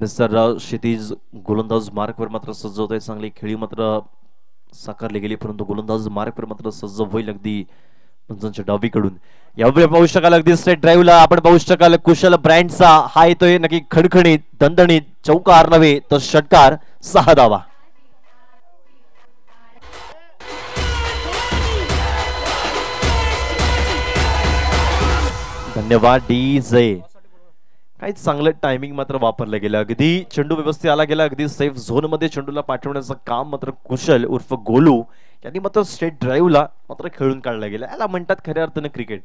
मिस्टर क्षितिज गोलंदाज मार्कवर मात्र सज्ज होत आहे. चांगली खेळी मात्र साकारली गेली परंतु गोलंदाज मार्कवर मात्र सज्ज होईल अगदी पंचांच्या डावीकडून. यावेळी पाहू शकाल अगदी स्ट्रेट ड्राईव्हला आपण पाहू शकाल कुशल ब्रँडचा हा येतोय नक्की खणखणीत दणदणीत. चौकार नव्हे तर षटकार. 6 धावा. धन्यवाद डी जे. काही चांगलं टायमिंग मात्र वापरलं गेलं. अगदी चेंडू व्यवस्थित आला गेला, अगदी सेफ झोन मध्ये चेंडूला पाठवण्याचं काम मात्र कुशल उर्फ गोलू यांनी मात्र स्ट्रेट ड्राईव्हला मात्र खेळून काढला गेला. याला म्हणतात खऱ्या अर्थानं क्रिकेट.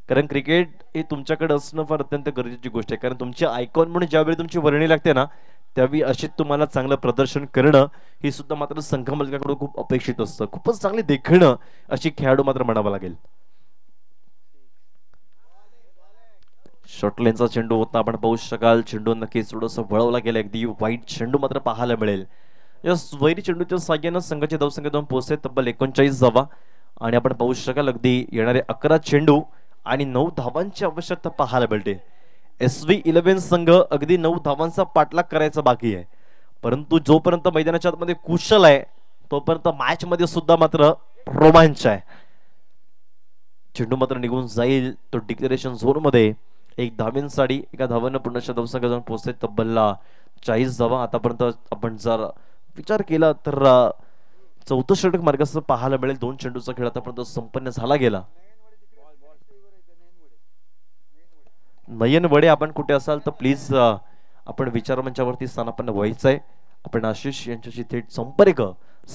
कारण क्रिकेट हे तुमच्याकडे असणं फार अत्यंत गरजेची गोष्ट आहे. कारण तुमची आयकॉन म्हणून ज्यावेळी तुमची वर्णी लागते ना, त्यावेळी अशीच तुम्हाला चांगलं प्रदर्शन करणं ही सुद्धा मात्र संघ मालकाकडून खूप अपेक्षित असतं. खूपच चांगली देखणं अशी खेळाडू मात्र म्हणावं लागेल. शॉर्टलेनचा चेंडू होता, आपण पाहू शकाल चेंडू नक्कीच थोडंसं वळवला गेला. अगदी वाईट चेंडू मात्र पाहायला मिळेल. या वैरी चेंडूच्या साह्यानं संघाचे धावसंख्या जाऊन पोहोचते तब्बल 39 धावा आणि आपण पाहू शकाल अगदी येणारे 11 चेंडू आणि 9 धावांची आवश्यकता पाहायला मिळते. SV11 संघ अगदी 9 धावांचा पाठलाग करायचा बाकी आहे. परंतु जोपर्यंत मैदानाच्या आतमध्ये कुशल आहे तोपर्यंत मॅच मध्ये सुद्धा मात्र रोमांच आहे. चेंडू मात्र निघून जाईल तो डिक्लेरेशन झोन मध्ये. एक धावेंसाठी एका धावानं पूर्णच्या धावसंख्या जाऊन पोहोचते तब्बल 40 धावा. आतापर्यंत आपण जर विचार केला तर चौथं षटक मार्गासह पाहायला मिळेल. 2 चेंडूचा खेळ आतापर्यंत संपन्न झाला गेला. नयन वडे आपण कुठे असाल तर प्लीज आपण विचार मंचावरती स्थानापन्न व्हायचंय. आपण आशिष यांच्याशी थेट संपर्क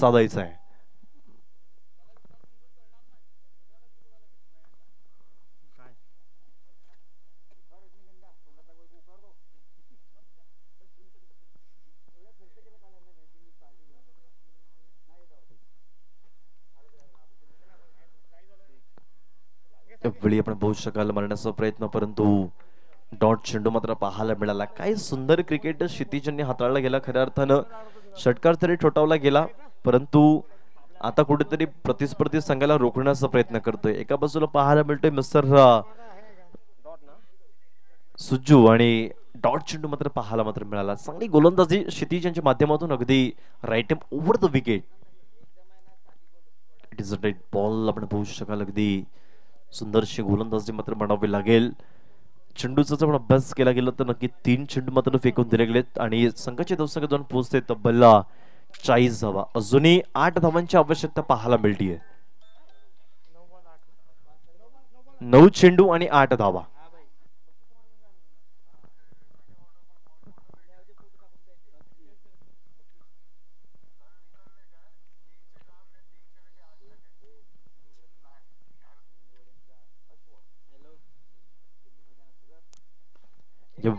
साधायचा आहे. वेळी आपण पाहू शकाल मारण्याचा प्रयत्न, परंतु डॉट चेंडू मात्र पाहायला मिळाला. काय सुंदर क्रिकेट क्षितिजांनी हाताळला गेला. खऱ्या अर्थानं षटकार तरी ठोठावला गेला, परंतु आता कुठेतरी प्रतिस्पर्धी संघाला रोखण्याचा प्रयत्न करतोय. एका बाजूला पाहायला मिळतोय मिस्टर सुज्जू आणि डॉट चेंडू मात्र पाहायला मात्र मिळाला. चांगली गोलंदाजी क्षितिजांच्या माध्यमातून अगदी right over the wicket. It is a dead ball आपण पाहू शकाल. अगदी सुंदरशी गोलंदाजी मात्र म्हणावी लागेल. चेंडूचा जर अभ्यास केला गेला तर नक्की 3 चेंडू मात्र फेकून दिले गेलेत आणि संघाची धावसंख्या जाऊन पोहोचते तब्बल 40 धावा. अजूनही 8 धावांची आवश्यकता पाहायला मिळतीये. 9 चेंडू आणि 8 धावा.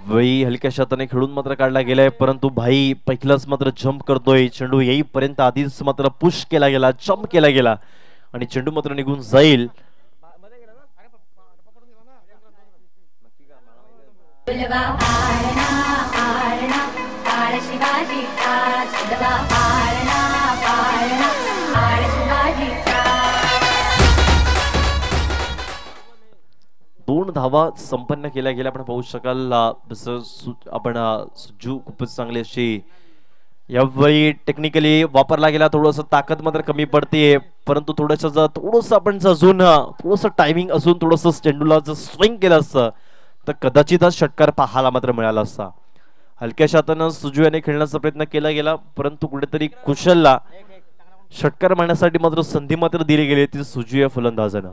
वेळी हलक्या हाताने खेळून मात्र काढला गेलाय, परंतु भाई पहिलाच मात्र जम्प करतोय. चेंडू येईपर्यंत आधीच मात्र पुश केला गेला, जम्प केला गेला आणि चेंडू मात्र निघून जाईल. दोन धावा संपन्न केल्या गेल्या. आपण पाहू शकाल आपण सुज्जू खूपच चांगली अशी यावेळी टेक्निकली वापरला गेला. थोडस ताकद मात्र कमी पडते, परंतु थोडस आपण अजून थोडस टायमिंग असून थोडस चेंडूला जर स्विंग केलं असतं तर कदाचित षटकार पाहायला मात्र मिळाला असता. हलक्याशा हातानं सुज्जू याने खेळण्याचा प्रयत्न केला गेला, परंतु कुठेतरी कुशलला षटकार मारण्यासाठी मात्र संधी मात्र दिली गेली ती सुज्जू या फलंदाजानं.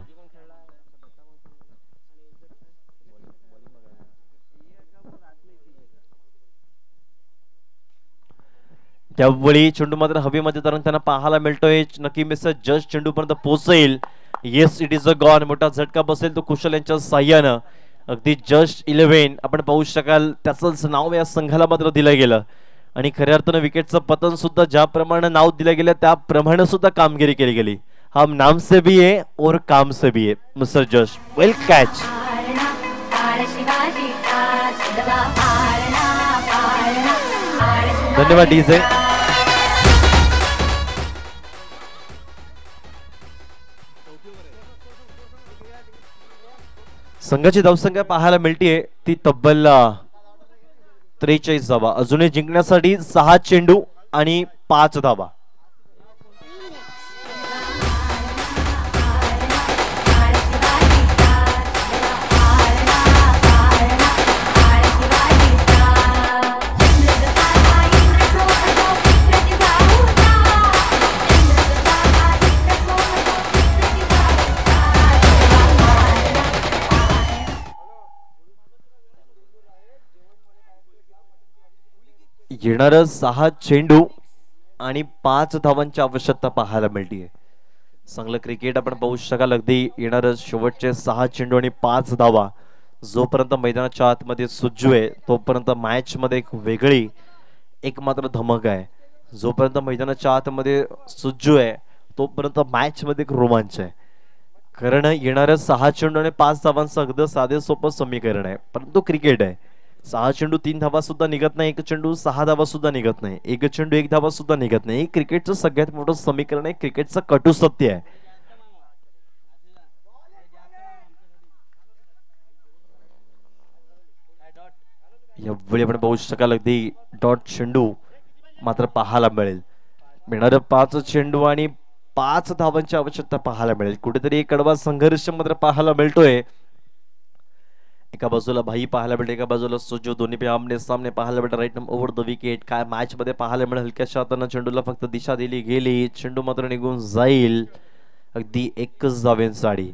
त्यावेळी चेंडू मात्र हवेमध्ये तरंगताना पाहायला मिळतोय. नक्की मिस्टर जस्ट चेंडू पर्यंत पोहोचेल. Yes, it is a gone. मोठा झटका बसेल तो कुशल यांच्या साह्यानं. अगदी जस्ट 11 आपण पाहू शकाल त्याचंच नाव या संघाला मात्र दिलं गेलं आणि खऱ्या अर्थानं विकेटचं पतन सुद्धा ज्याप्रमाणे नाव दिलं गेलं त्याप्रमाणे सुद्धा कामगिरी केली गेली. हम नाम से भी है और काम से भी है. मिस्टर जस्ट वेल कॅच. धन्यवाद डीजे. संघाची धावसंख्या पाहायला मिळतीये ती तब्बल 43 धावा. अजूनही जिंकण्यासाठी 6 चेंडू आणि 5 धावा. येणार 6 चेंडू आणि 5 धावांची आवश्यकता पाहायला मिळते. चांगलं क्रिकेट आपण पाहू शकाल. अगदी येणार शेवटचे 6 चेंडू आणि 5 धावा. जोपर्यंत मैदानाच्या आतमध्ये सुज्जू आहे तोपर्यंत मॅच मध्ये एक वेगळी एक मात्र धमक आहे. जोपर्यंत मैदानाच्या आतमध्ये सुज्जू आहे तोपर्यंत मॅच मध्ये एक रोमांच आहे. कारण येणाऱ्या 6 चेंडू आणि 5 धावांचं अगदी साधे सोपं समीकरण आहे, परंतु क्रिकेट आहे. 6 चेंडू 3 धावा सुद्धा निघत नाही, 1 चेंडू 6 धावा सुद्धा निघत नाही, 1 चेंडू 1 धावा सुद्धा निघत नाही. क्रिकेटचं सगळ्यात मोठं समीकरण आहे, क्रिकेटचं कटू सत्य आहे. यावेळी आपण पाहू शकाल अगदी डॉट चेंडू मात्र पाहायला मिळेल. येणारे 5 चेंडू आणि 5 धावांची आवश्यकता पाहायला मिळेल. कुठेतरी एक कडवा संघर्ष मात्र पाहायला मिळतोय. एका बाजूला भाई पाहायला मिळते, एका बाजूला सुजो, दोन्ही पे आमने सामने पाहायला मिळतं. Right over the wicket. काय मॅच मध्ये पाहायला मिळेल. हलक्याशा हाताने चेंडूला फक्त दिशा दिली गेली, चेंडू मात्र निघून जाईल. अगदी एकच धावेंसाठी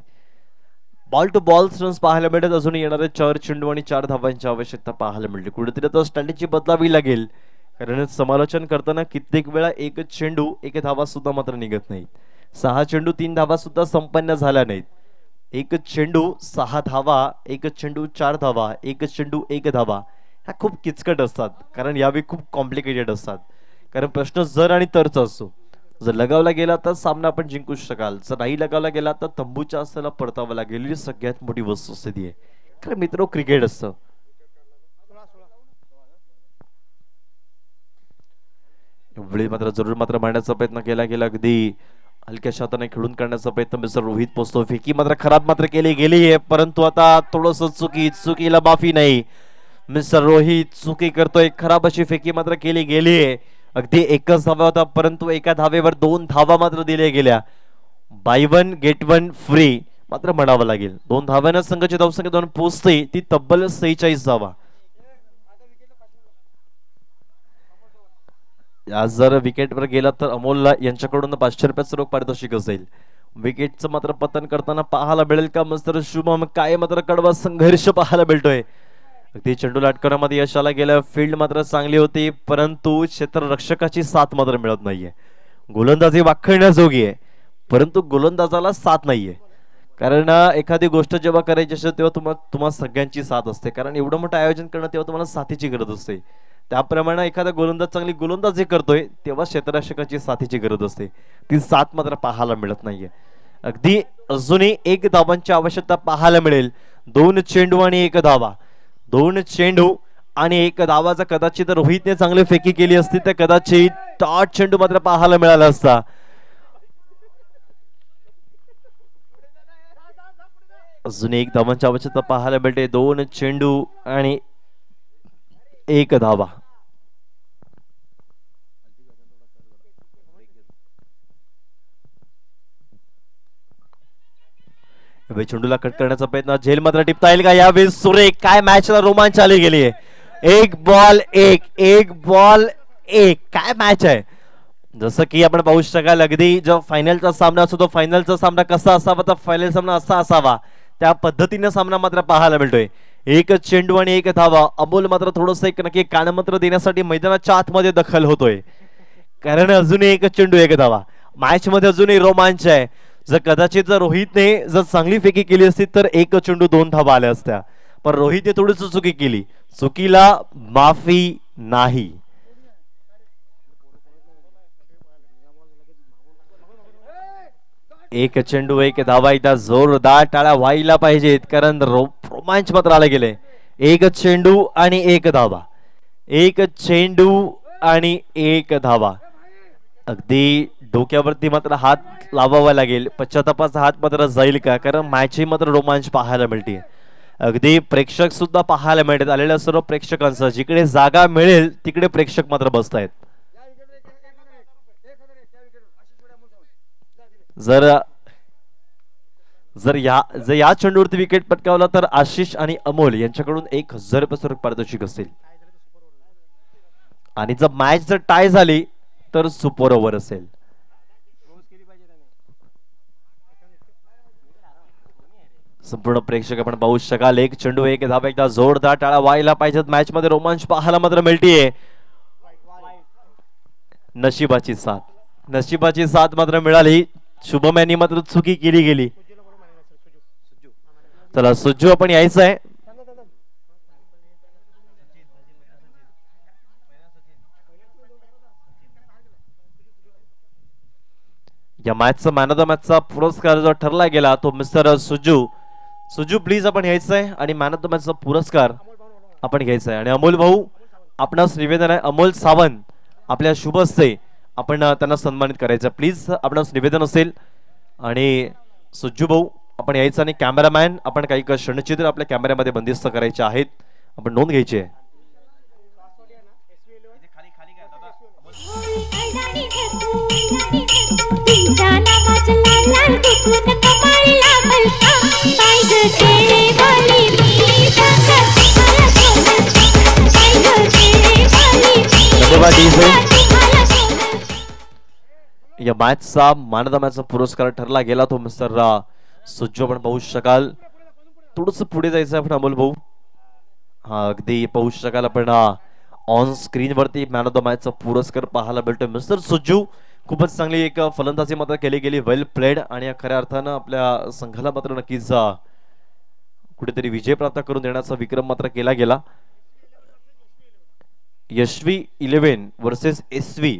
बॉल टू बॉल रन्स पाहायला मिळतात. अजून येणारे 4 चेंडू आणि 4 धावांची आवश्यकता पाहायला मिळते. कुठेतरी आता स्ट्रॅटेजी बदलावी लागेल, कारण समालोचन करताना कित्येक वेळा 1 चेंडू 1 धावा सुद्धा मात्र निघत नाही. 6 चेंडू 3 धावा सुद्धा संपन्न झाल्या नाहीत. 1 चेंडू 6 धावा, 1 चेंडू 4 धावा, 1 चेंडू 1 धावा ह्या खूप किचकट असतात, कारण यावेळी खूप कॉम्प्लिकेटेड असतात. कारण प्रश्न जर आणि तरचा असतो. जर लगावला गेला तर सामना आपण जिंकू शकाल, जर नाही लगावला गेला तर तंबूच्या असल्याला परतावं लागेल. ही सगळ्यात मोठी वस्तुस्थिती आहे. कारण मित्र क्रिकेट असतं. वेळी मात्र जरूर मात्र मांडण्याचा प्रयत्न केला गेला. अगदी हलक्याशा हाताने खेळून करण्याचा प्रयत्न मिस्टर रोहित पोचतो. फेकी मात्र खराब मात्र केली गेली आहे, परंतु आता थोडस चुकीला माफी नाही. मिस्टर रोहित चुकी करतोय. खराब अशी फेकी मात्र केली गेली आहे. अगदी एकच धावा होता, परंतु एका धावेवर 2 धावा मात्र दिल्या गेल्या. बाय 1 गेट 1 फ्री मात्र म्हणावं लागेल. 2 धाव्यानं संघाची धावसंख्या 2 पोहोचते, ती तब्बल 46 धावा. आज जर विकेटवर गेला तर अमोलला यांच्याकडून 500 रुपयाचं रोख पारितोषिक असेल. विकेटचं मात्र पतन करताना पाहायला मिळेल का मिस्टर शुभम. काय मात्र कडवा संघर्ष पाहायला मिळतोय. अगदी चेंडू लाटकरामध्ये यश आला गेलं. फील्ड मात्र चांगली होती, परंतु क्षेत्ररक्षकाची साथ मात्र मिळत नाहीये. गोलंदाजी वाखण्याजोगी आहे, परंतु गोलंदाजाला साथ नाहीये. कारण एखादी गोष्ट जेव्हा करायची असते तेव्हा तुम्हाला सगळ्यांची साथ असते, कारण एवढं मोठं आयोजन करणं तेव्हा तुम्हाला साथीची गरज असते. त्याप्रमाणे एखादा गोलंदाज चांगली गोलंदाजी करतोय तेव्हा क्षेत्ररक्षकाची साथीची गरज असते. ती साथ मात्र पाहायला मिळत नाहीये. अगदी अजूनही 1 धावांची आवश्यकता पाहायला मिळेल. 2 चेंडू आणि 1 धावा. 2 चेंडू आणि 1 धावाचा कदाचित रोहितने चांगली फेकी केली असती तर कदाचित टॉट चेंडू मात्र पाहायला मिळाला असता. अजून 1 धावांची आवश्यकता पाहायला मिळते. 2 चेंडू आणि 1 धावा. चेंडूला कट करण्याचा प्रयत्न, झेल मात्र टिपता येईल का यावेळी. सुरेख काय मॅचला रोमांच आली गेली आहे. 1 बॉल 1, 1 बॉल 1 काय मॅच आहे. जसं की आपण पाहू शकाल अगदी जो फायनलचा सामना असतो तो फायनलचा सामना कसा असावा तर फायनल सामना असा असावा, त्या पद्धतीने सामना मात्र पाहायला मिळतोय. 1 चेंडू आणि 1 धावा. अमोल मात्र थोडस एक नक्की कानमंत्र देण्यासाठी मैदानाच्या आतमध्ये दखल होतोय, कारण अजूनही 1 चेंडू 1 धावा. मॅच मध्ये अजूनही रोमांच आहे. जर कदाचित जर रोहितने जर चांगली फेकी केली असती तर 1 चेंडू 2 धावा आल्या असत्या, पण रोहितने थोडीच चुकी केली. चुकीला माफी नाही. एक चेंडू 1 धावा. एकदा जोरदार टाळ्या व्हायला पाहिजेत, कारण रोमांच मात्र आले गेले. 1 चेंडू आणि 1 धावा. 1 चेंडू आणि 1 धावा. अगदी डोक्यावरती मात्र हात लावावा लागेल. पश्चातापाचा हात मात्र जाईल का, कारण मॅच मात्र रोमांच पाहायला मिळते. अगदी प्रेक्षक सुद्धा पाहायला मिळतात. आलेल्या सर्व प्रेक्षकांचं जिकडे जागा मिळेल तिकडे प्रेक्षक मात्र बसतायत. जर या चेंडूवरती विकेट पटकावला तर आशिष आणि अमोल यांच्याकडून 1000 रुपये पारितोषिक असेल, आणि जर मॅच जर टाय झाली तर सुपर ओव्हर असेल. संपूर्ण प्रेक्षक आपण पाहू शकाल. 1 चेंडू 1 धावा. एकदा जोरदार टाळ्या व्हायला पाहिजेत. मॅच मध्ये रोमांच पाहायला मात्र मिळतीये. नशिबाची साथ मात्र मिळाली. शुभम यांनी मात्र चुकी केली गेली. चला सुज्जू आपण यायचं आहे. या मॅचचा मॅन ऑफ द मॅचचा पुरस्कार जो ठरला गेला तो मिस्टर सुजू प्लीज आपण यायचं आहे आणि मॅन ऑफ द मॅचचा पुरस्कार आपण घ्यायचा आहे. आणि अमोल भाऊ आपणास निवेदन आहे, अमोल सावंत आपल्या शुभ हस्ते आपण त्यांना सन्मानित करायचं प्लीज. आपणास निवेदन असेल. आणि सुज्जू भाऊ आपण यायचं आणि कॅमेरामॅन आपण काही क्षणचित्र आपल्या कॅमेऱ्यामध्ये बंदिस्त करायचे आहेत, आपण नोंद घ्यायची आहे. या मॅचचा मॅन ऑफ द मॅचचा पुरस्कार ठरला गेला तो मिस्टर सुज्जू आपण पाहू शकाल. थोडस पुढे जायचं आपण अमोल भाऊ. हा अगदी पाहू शकाल आपण ऑन स्क्रीन वरती मॅन ऑफ द मॅचचा पुरस्कार पाहायला मिळतोय. मिस्टर सुज्जू खूपच चांगली एक फलंदाजी मात्र केली गेली, वेल प्लेड. आणि खऱ्या अर्थानं आपल्या संघाला मात्र नक्कीच कुठेतरी विजय प्राप्त करून देण्याचा विक्रम मात्र केला गेला. Yashvi 11 versus SV